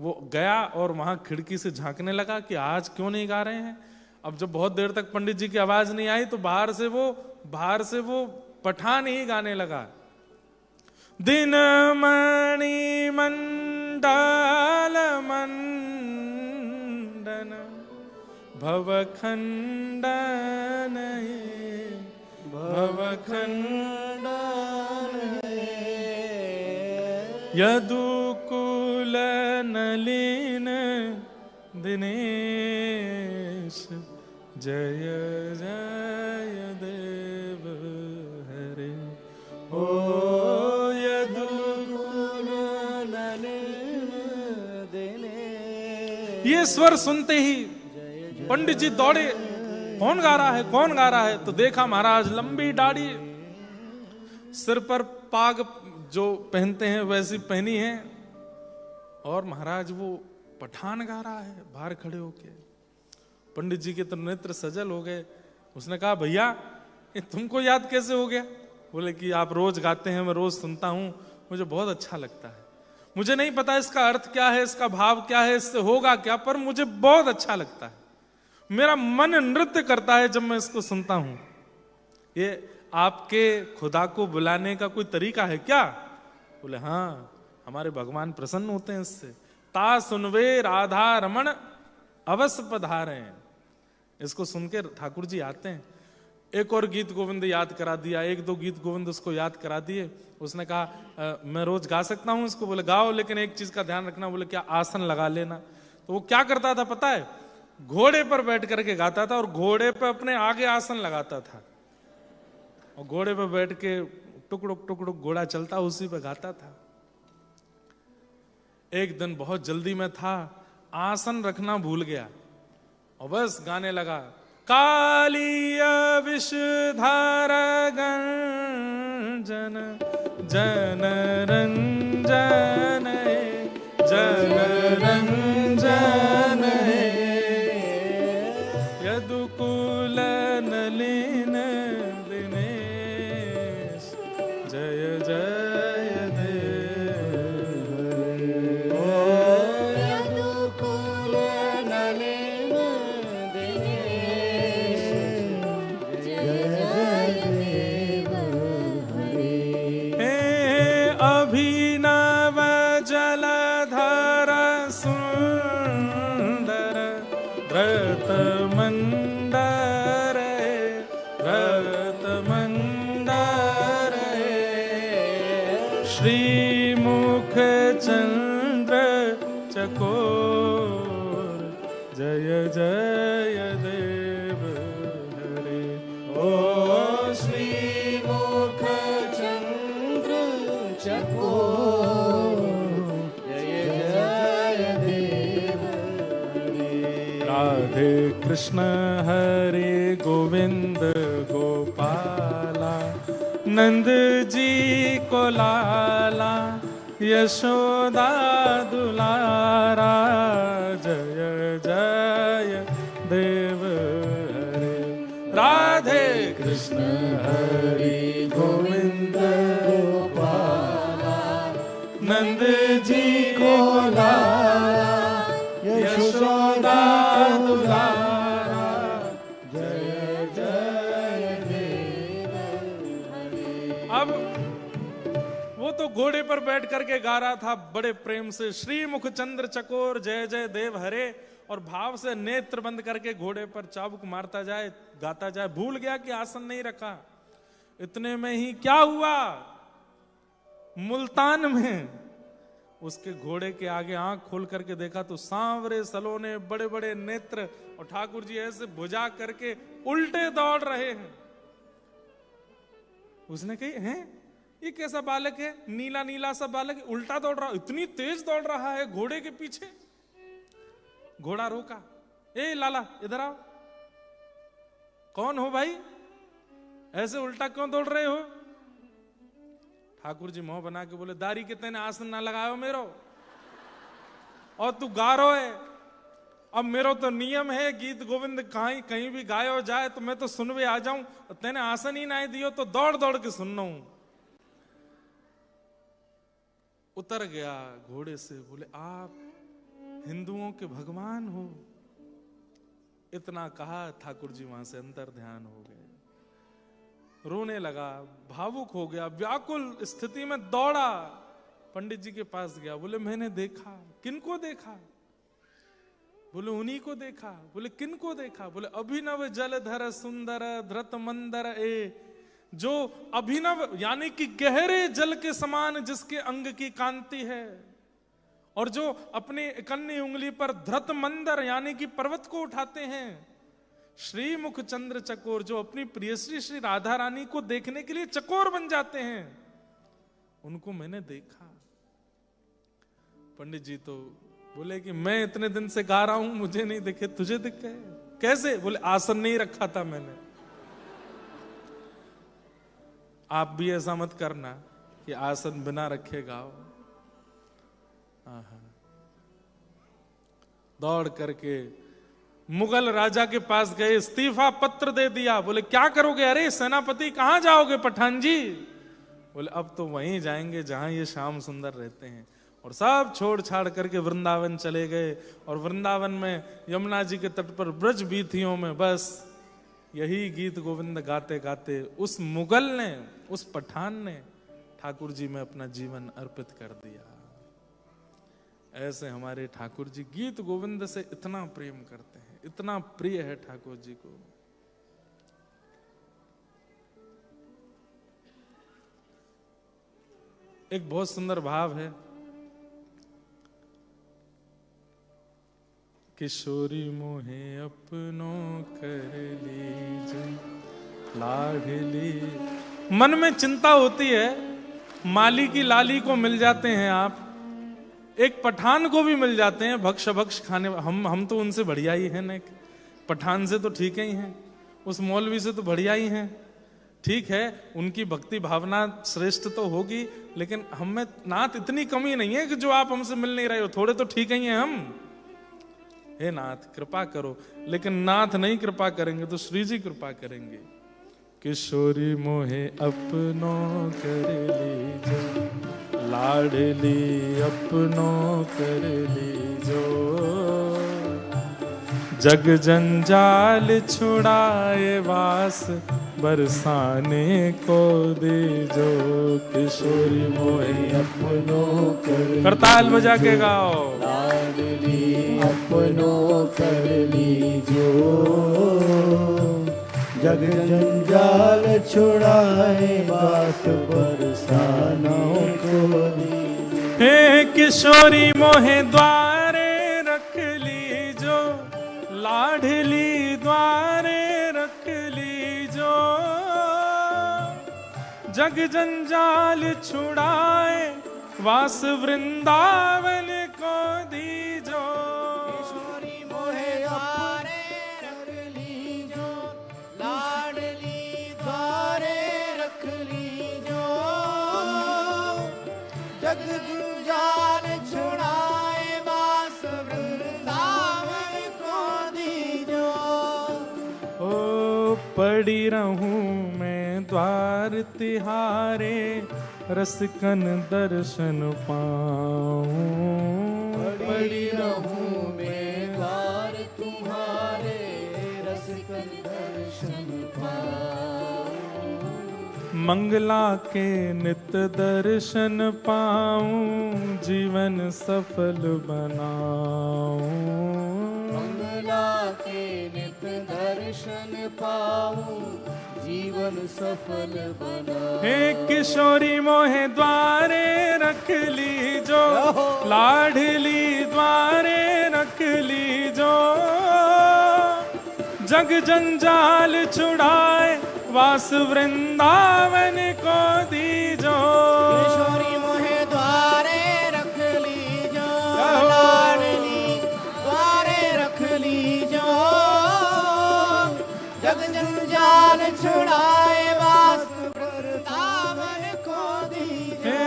वो गया और वहां खिड़की से झांकने लगा कि आज क्यों नहीं गा रहे हैं। अब जब बहुत देर तक पंडित जी की आवाज नहीं आई तो बाहर से वो पठान ही गाने लगा। दिन मणि मंडल मंडन भवखंडन भवखंडन यदुकुल नलिन दिनेश जय जय देव हरे। ओ यदुकुल नलिन दिनेश। ये स्वर सुनते ही पंडित जी दौड़े, कौन गा रहा है, कौन गा रहा है? तो देखा महाराज लंबी दाढ़ी, सिर पर पाग जो पहनते हैं वैसी पहनी है, और महाराज वो पठान गा रहा है बाहर खड़े होके। पंडित जी के तो नेत्र सजल हो गए। उसने कहा भैया ये तुमको याद कैसे हो गया? बोले कि आप रोज गाते हैं, मैं रोज सुनता हूं, मुझे बहुत अच्छा लगता है। मुझे नहीं पता इसका अर्थ क्या है, इसका भाव क्या है, इससे होगा क्या, पर मुझे बहुत अच्छा लगता है। मेरा मन नृत्य करता है जब मैं इसको सुनता हूं। ये आपके खुदा को बुलाने का कोई तरीका है क्या? बोले हाँ, हमारे भगवान प्रसन्न होते हैं इससे। ता सुनवे राधा रमण अवश्य पधारे। इसको सुन के ठाकुर जी आते हैं। एक और गीत गोविंद याद करा दिया, एक दो गीत गोविंद उसको याद करा दिए। उसने कहा मैं रोज गा सकता हूं इसको। बोले गाओ, लेकिन एक चीज का ध्यान रखना। बोले क्या? आसन लगा लेना। तो वो क्या करता था पता है? घोड़े पर बैठ करके गाता था और घोड़े पर अपने आगे आसन लगाता था और घोड़े पर बैठ के टुकड़ुक टुकड़ुक घोड़ा चलता उसी पे गाता था। एक दिन बहुत जल्दी में था, आसन रखना भूल गया और बस गाने लगा। कालिय विषधार गंजन जन रंजन जन रंजन यदुकुल नलिन दिनेश जय जय देव। यदुकुल नलिन दिनेश जय जय देव हरे। हे अभिनव जलधर सुंदर व्रत मंदर व्रत मंदर श्रीमुख चंद्र चकोर जय जय देव हरे। ओ श्रीमुख चंद्र चकोर जय जय देव हरे। राधे कृष्ण हरे गोविंद गोपाला नंद जी को लाला यशोदा दुलारा जय जय देव हरे। राधे कृष्ण हरे गोविंद गोपाला नंद जी को लाला यशोदा दुलारा जय जय देव हरे। अब वो तो घोड़े पर बैठ करके गा रहा था बड़े प्रेम से, श्रीमुख चंद्र चकोर जय जय देव हरे, और भाव से नेत्र बंद करके घोड़े पर चाबुक मारता जाए, गाता जाए। भूल गया कि आसन नहीं रखा। इतने में ही क्या हुआ, मुल्तान में उसके घोड़े के आगे आंख खोल करके देखा तो सांवरे सलोने बड़े बड़े नेत्र और ठाकुर जी ऐसे भुजा करके उल्टे दौड़ रहे हैं। उसने कही हैं ये कैसा बालक है, नीला नीला सा बालक उल्टा दौड़ रहा, इतनी तेज दौड़ रहा है घोड़े के पीछे। घोड़ा रोका, ए लाला इधर आओ, कौन हो भाई, ऐसे उल्टा क्यों दौड़ रहे हो? ठाकुर जी मुंह बना के बोले दारी के तेने आसन ना लगायो मेरो, और तू गा रो है। अब मेरो तो नियम है गीत गोविंद कहीं भी गायो जाए तो मैं तो सुनवे आ जाऊं, तेने आसन ही ना दियो तो दौड़ दौड़ के सुनना हूं। उतर गया घोड़े से, बोले आप हिंदुओं के भगवान हो। इतना कहा, ठाकुर जी वहां से अंतर ध्यान हो गए, रोने लगा, भावुक हो गया, व्याकुल स्थिति में दौड़ा, पंडित जी के पास गया। बोले मैंने देखा। किनको देखा? बोले उन्हीं को देखा। बोले किनको देखा? बोले अभिनव जलधर सुंदर धृत मंदर ए, जो अभिनव यानी कि गहरे जल के समान जिसके अंग की कांति है, और जो अपनी कन्नी उंगली पर धृत मंदर यानी कि पर्वत को उठाते हैं, श्रीमुख चंद्र चकोर, जो अपनी प्रियश्री श्री राधा रानी को देखने के लिए चकोर बन जाते हैं, उनको मैंने देखा। पंडित जी तो बोले कि मैं इतने दिन से गा रहा हूं, मुझे नहीं दिखे, तुझे दिख गए? कैसे? बोले आसन नहीं रखा था मैंने। आप भी ऐसा मत करना कि आसन बिना रखे गाओ। दौड़ करके मुगल राजा के पास गए, इस्तीफा पत्र दे दिया। बोले क्या करोगे? अरे सेनापति कहां जाओगे पठान जी? बोले अब तो वहीं जाएंगे जहां ये श्याम सुंदर रहते हैं। और सब छोड़ छाड़ करके वृंदावन चले गए, और वृंदावन में यमुना जी के तट पर ब्रज बीथियों में बस यही गीत गोविंद गाते गाते उस मुगल ने, उस पठान ने ठाकुर जी में अपना जीवन अर्पित कर दिया। ऐसे हमारे ठाकुर जी गीत गोविंद से इतना प्रेम करते हैं, इतना प्रिय है ठाकुर जी को। एक बहुत सुंदर भाव है, किशोरी मोहे अपनों कर लीजे लाडली। मन में चिंता होती है, माली की लाली को मिल जाते हैं आप, एक पठान को भी मिल जाते हैं भक्ष भक्ष खाने। हम तो उनसे बढ़िया ही हैं, न पठान से तो ठीक ही हैं, उस मौलवी से तो बढ़िया ही हैं। ठीक है, उनकी भक्ति भावना श्रेष्ठ तो होगी, लेकिन हम में नाथ इतनी कमी नहीं है कि जो आप हमसे मिल नहीं रहे हो। थोड़े तो ठीक ही हैं हम। हे नाथ कृपा करो, लेकिन नाथ नहीं कृपा करेंगे तो श्री जी कृपा करेंगे। किशोरी मोहे अपनों कर लीजो लाडली अपनों कर लीजो, जग जंजाल छुड़ाए वास बरसाने को दीजो। किशोरी मोहे अपनों कर, करताल बजा के गाओ, लाडली अपनों कर लीजो, जग जंजाल छुड़ाए वास बरसानों को दीजो। हे किशोरी मोहे द्वारे रख लीजो, लाडली द्वारे रख लीजो, जग जंजाल छुड़ाए वास वृंदावन को दीजो। किशोरी मोहे द्वारे रख लीजो, लाडली द्वारे रख लीजो, जग जंजाल छुड़ाए वास वृंदावन को दीजो। ओ पड़ी रहूं मैं द्वार तिहारे, रसकन दर्शन पाऊं। पड़ी रहूं मैं द्वार तुम्हारे, रसकन दर्शन पाऊं। मंगला के नित दर्शन पाऊं, जीवन सफल बनाऊं। मंगला के नित दर्शन पाऊं, जीवन सफल बना। हे किशोरी मोहे द्वारे रख लीजो, लाडली द्वारे रख लीजो, जग जंजाल छुड़ाए वास वृंदावन को दीजो। किशोरी मोहे द्वारे रख लीजो, लाडली द्वारे रख लीजो, जग जंजाल छुड़ाए वास वृंदावन को दीजो। हे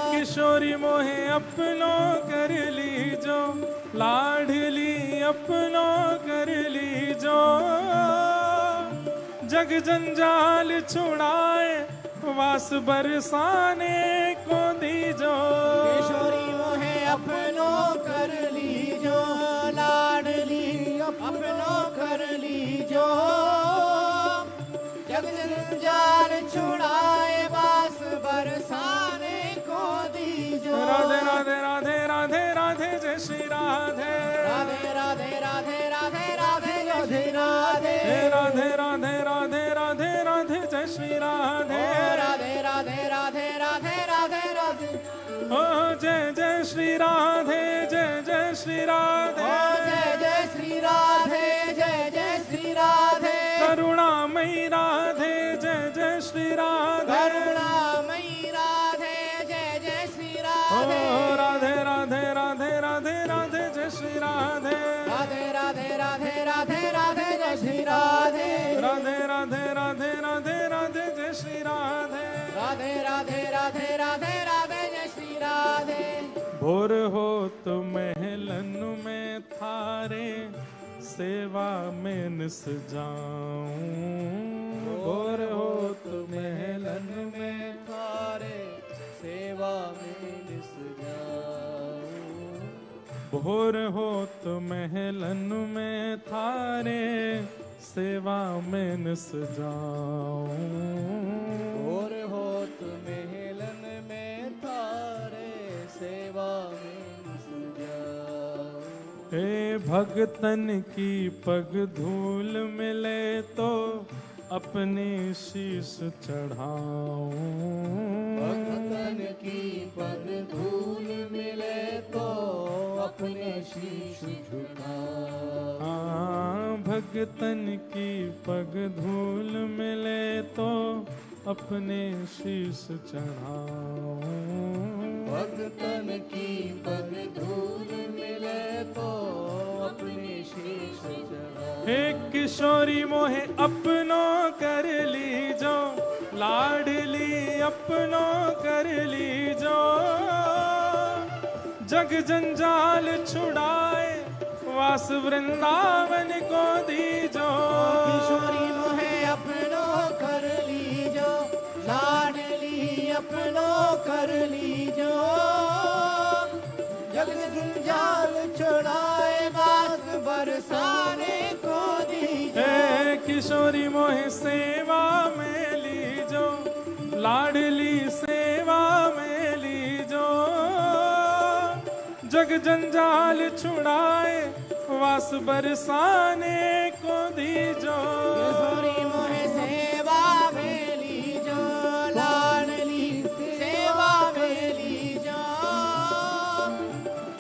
किशोरी मोहे अपनों कर लीजो, लाडली अपनों कर लीजो, जग जंजाल छुड़ाए वास बरसाने को दीजो। किशोरी मोहे अपनों कर लीजो, राधे राधे राधे राधे राधे राधे राधे जय श्री राधे राधे राधे राधे राधे राधे राधे ओ जय जय श्री राधे जय जय श्री राधे जय जय श्री राधे जय जय श्री राधे करुणामयी राधे जय जय श्री राधे करुणामयी राधे जय जय श्री ओ राधे राधे राधे राधे राधे राधे जय श्री राधे राधे राधे राधे राधे राधे जय श्री राधे राधे राधे राधे राधे राधे जय श्री राधे राधे राधे राधे राधे राधे जय श्री राधे भोर हो तो महलन में थारे सेवा में निस जाऊं भोर हो तो महलन में थारे सेवा में निस जाऊं भोर हो तो महलन में थारे सेवा में निस जाऊं और हो तुम हेलन में थारे सेवा में निस जाऊं हे भगतन की पग धूल मिले तो अपनी शीश चढ़ाऊं भगतन की पग धूल मिले तो अपने शीश झुकाऊं हाँ भगतन की पग धूल मिले तो अपने शीश चढ़ाऊं भगतन की पग धूल मिले तो अपने शीश चढ़ाऊं हे किशोरी मोहे अपनों कर लीजो लाडली अपनों कर लीजो जग जंजाल छुड़ाए वास वृंदावन को दीजो किशोरी मोहे अपनो कर लीजो लाडली अपनो कर लीजो जग जंजाल छुड़ाए बास बरसाने को दीजो हे किशोरी मोहे सेवा में लीजो लाडली सेवा में लीजो जग जंजाल छुड़ाए वास बरसाने को दीजो किशोरी मोहे सेवा में लीजो लाडली सेवा में लीजो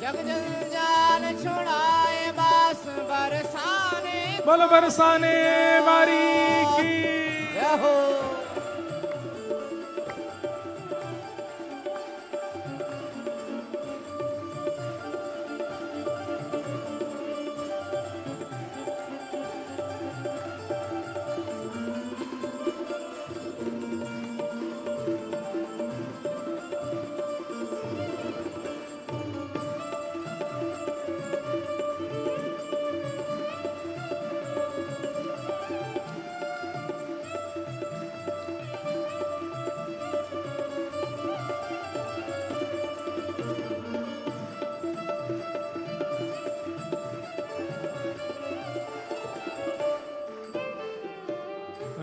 जग जंजाल छुड़ाए बास बरसाने बोल बरसाने वारी की रहो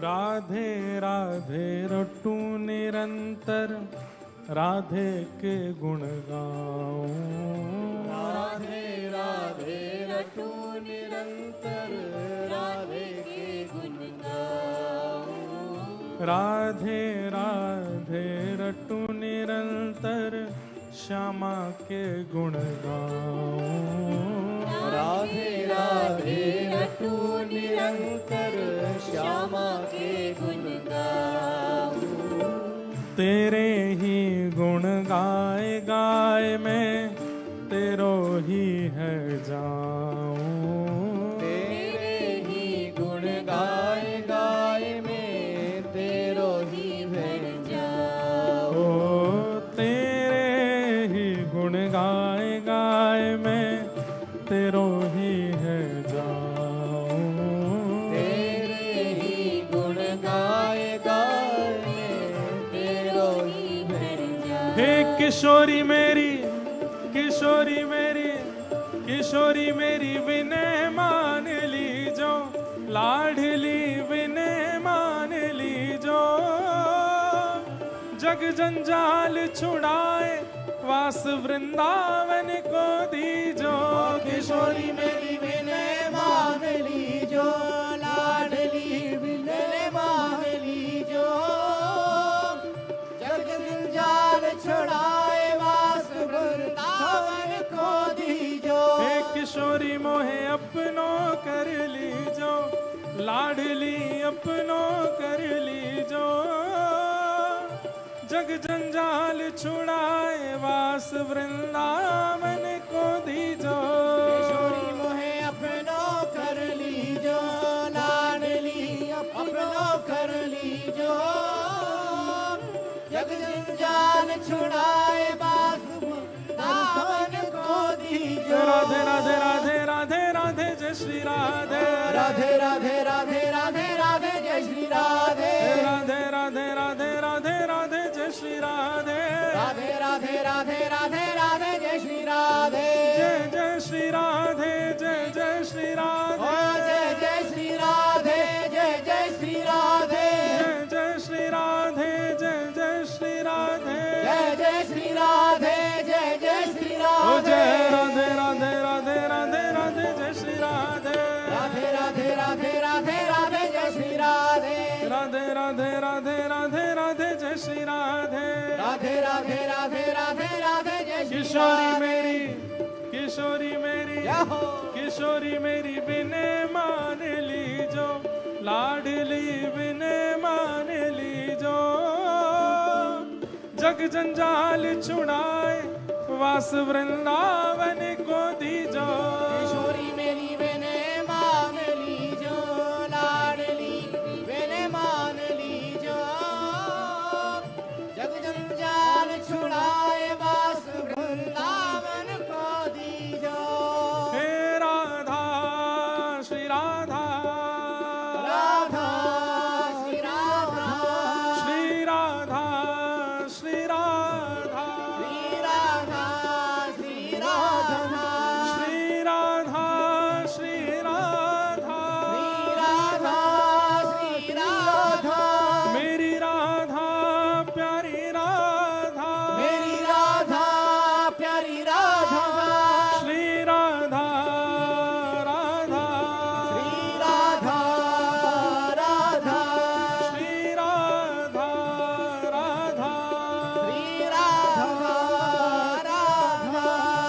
राधे राधे रटू निरंतर राधे के गुण गाऊं राधे राधे रटू निरंतर राधे के गुण गाऊं राधे राधे रटू निरंतर श्यामा के गुण गाऊं राधे राधे रटू निरंतर श्यामा के गुण गाऊं तेरे ही गुण गाए गाए मैं तेरो ही है जाऊं तेरे ही गुण गाए गाए मैं तेरो ही भर जाऊं ओ तेरे ही गुण गाए गाए मैं तेरो ही है जाऊं तेरे ही गुण गाए गाए मैं तेरो ही भर जाऊं हे किशोरी मेरी किशोरी मेरी किशोरी मेरी विनय मान लीजो लाडली विनय मान लीजो जग जंजाल छुड़ाए वास वृंदावन को दीजो किशोरी मेरी विनय मान लीजो मोहे अपनो कर लीजो, लाडली अपनो कर लीजो। जग जंजाल छुड़ाए वास वृंदावन को दीजो। किशोरी मोहे अपनो कर लीजो, लाडली अपनो कर लीजो। जग जंजाल छुड़ाए वास वृंदावन को दीजो। राधे राधे राधे राधे राधे जय श्री राधे। राधे राधे राधे राधे राधे जय श्री राधे। राधे राधे राधे राधे राधे जय श्री राधे। राधे राधे राधे राधे राधे जय श्री राधे। जय जय श्री राधे, जय जय श्री राधे। जय जय श्री राधे, जय जय श्री राधे। जय जय श्री राधे, जय जय श्री राधे। जय जय श्री राधे, जय जय श्री ओ राधे। जय राधे राधे राधे राधे राधे जय श्री राधे। राधे राधे राधे राधे राधे जय श्री राधे। राधे राधे राधे राधे राधे जय श्री राधे। राधे राधे राधे राधे राधे जय श्री किशोरी राधे। मेरी, किशोरी मेरी, जय हो। किशोरी मेरी बिने मान लीजो, लाडली बिने मान लीजो। जग जंजाल छुड़ाए वास वृंदावन को दीजो। किशोरी मेरी बेने मान लीजो, लाडली बेने मान लीजो। जग जंजाल छुड़ाए वास वृंदावन को दीजो। हे राधा श्री राधा, राधा श्री राधा, श्री राधा श्री राधा, श्री राधा श्री राधा, श्री राधा श्री राधा, श्री राधा श्री राधा। मेरी राधा प्यारी राधा, मेरी राधा प्यारी राधा। श्री राधा राधा, श्री राधा राधा, श्री राधा राधा, श्री राधा राधा,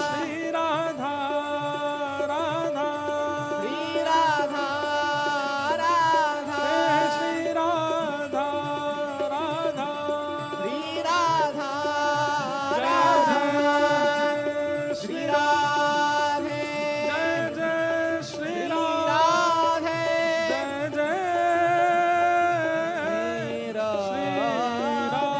श्री राधा राधा, श्री राधा राधा, श्री राधा राधा। श्री राधा जय राधा, जय श्री श्री राधे, जय जय श्री श्री राधे, राधे, जय जय श्री राधे।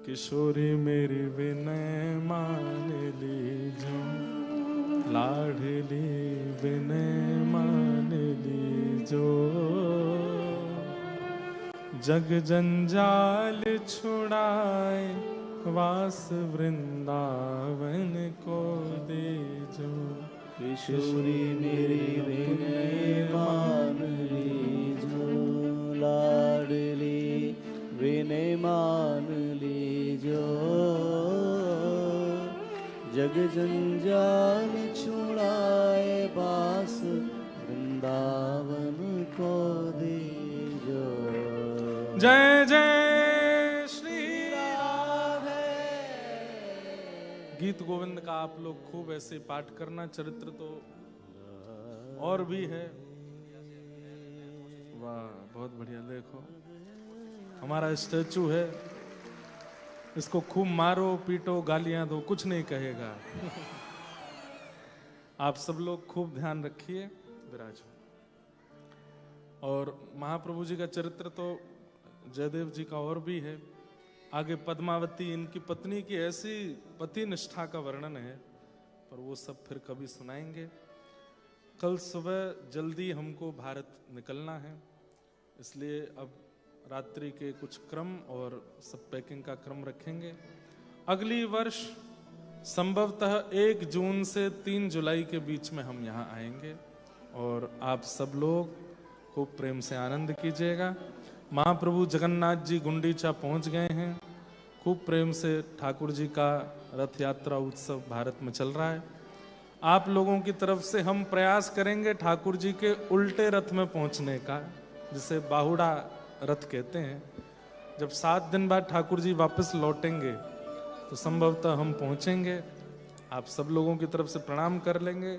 किशोरी मेरी विनय मान लीजो, लाडली विनय मान लीजो। जग जंजाल छुड़ाए वास वृंदावन को दीजो। किशोरी मेरी विनय मान लीजो, लाडली विनय मान लीजो। जग जंजाल छुड़ाए बास वृंदावन को दीजो। जय जय श्री राधे। गीत गोविंद का आप लोग खूब ऐसे पाठ करना। चरित्र तो और भी है। वाह बहुत बढ़िया। देखो हमारा स्टैचू है, इसको खूब मारो पीटो गालियां दो, कुछ नहीं कहेगा। आप सब लोग खूब ध्यान रखिए। विराजो। और महाप्रभु जी का चरित्र तो जयदेव जी का और भी है। आगे पद्मावती इनकी पत्नी की ऐसी पति निष्ठा का वर्णन है, पर वो सब फिर कभी सुनाएंगे। कल सुबह जल्दी हमको भारत निकलना है, इसलिए अब रात्रि के कुछ क्रम और सब पैकिंग का क्रम रखेंगे। अगली वर्ष संभवतः 1 जून से 3 जुलाई के बीच में हम यहाँ आएंगे और आप सब लोग खूब प्रेम से आनंद कीजिएगा। महाप्रभु जगन्नाथ जी गुंडीचा पहुंच गए हैं। खूब प्रेम से ठाकुर जी का रथ यात्रा उत्सव भारत में चल रहा है। आप लोगों की तरफ से हम प्रयास करेंगे ठाकुर जी के उल्टे रथ में पहुंचने का, जिसे बाहुड़ा रथ कहते हैं। जब 7 दिन बाद ठाकुर जी वापस लौटेंगे तो संभवतः हम पहुंचेंगे। आप सब लोगों की तरफ से प्रणाम कर लेंगे।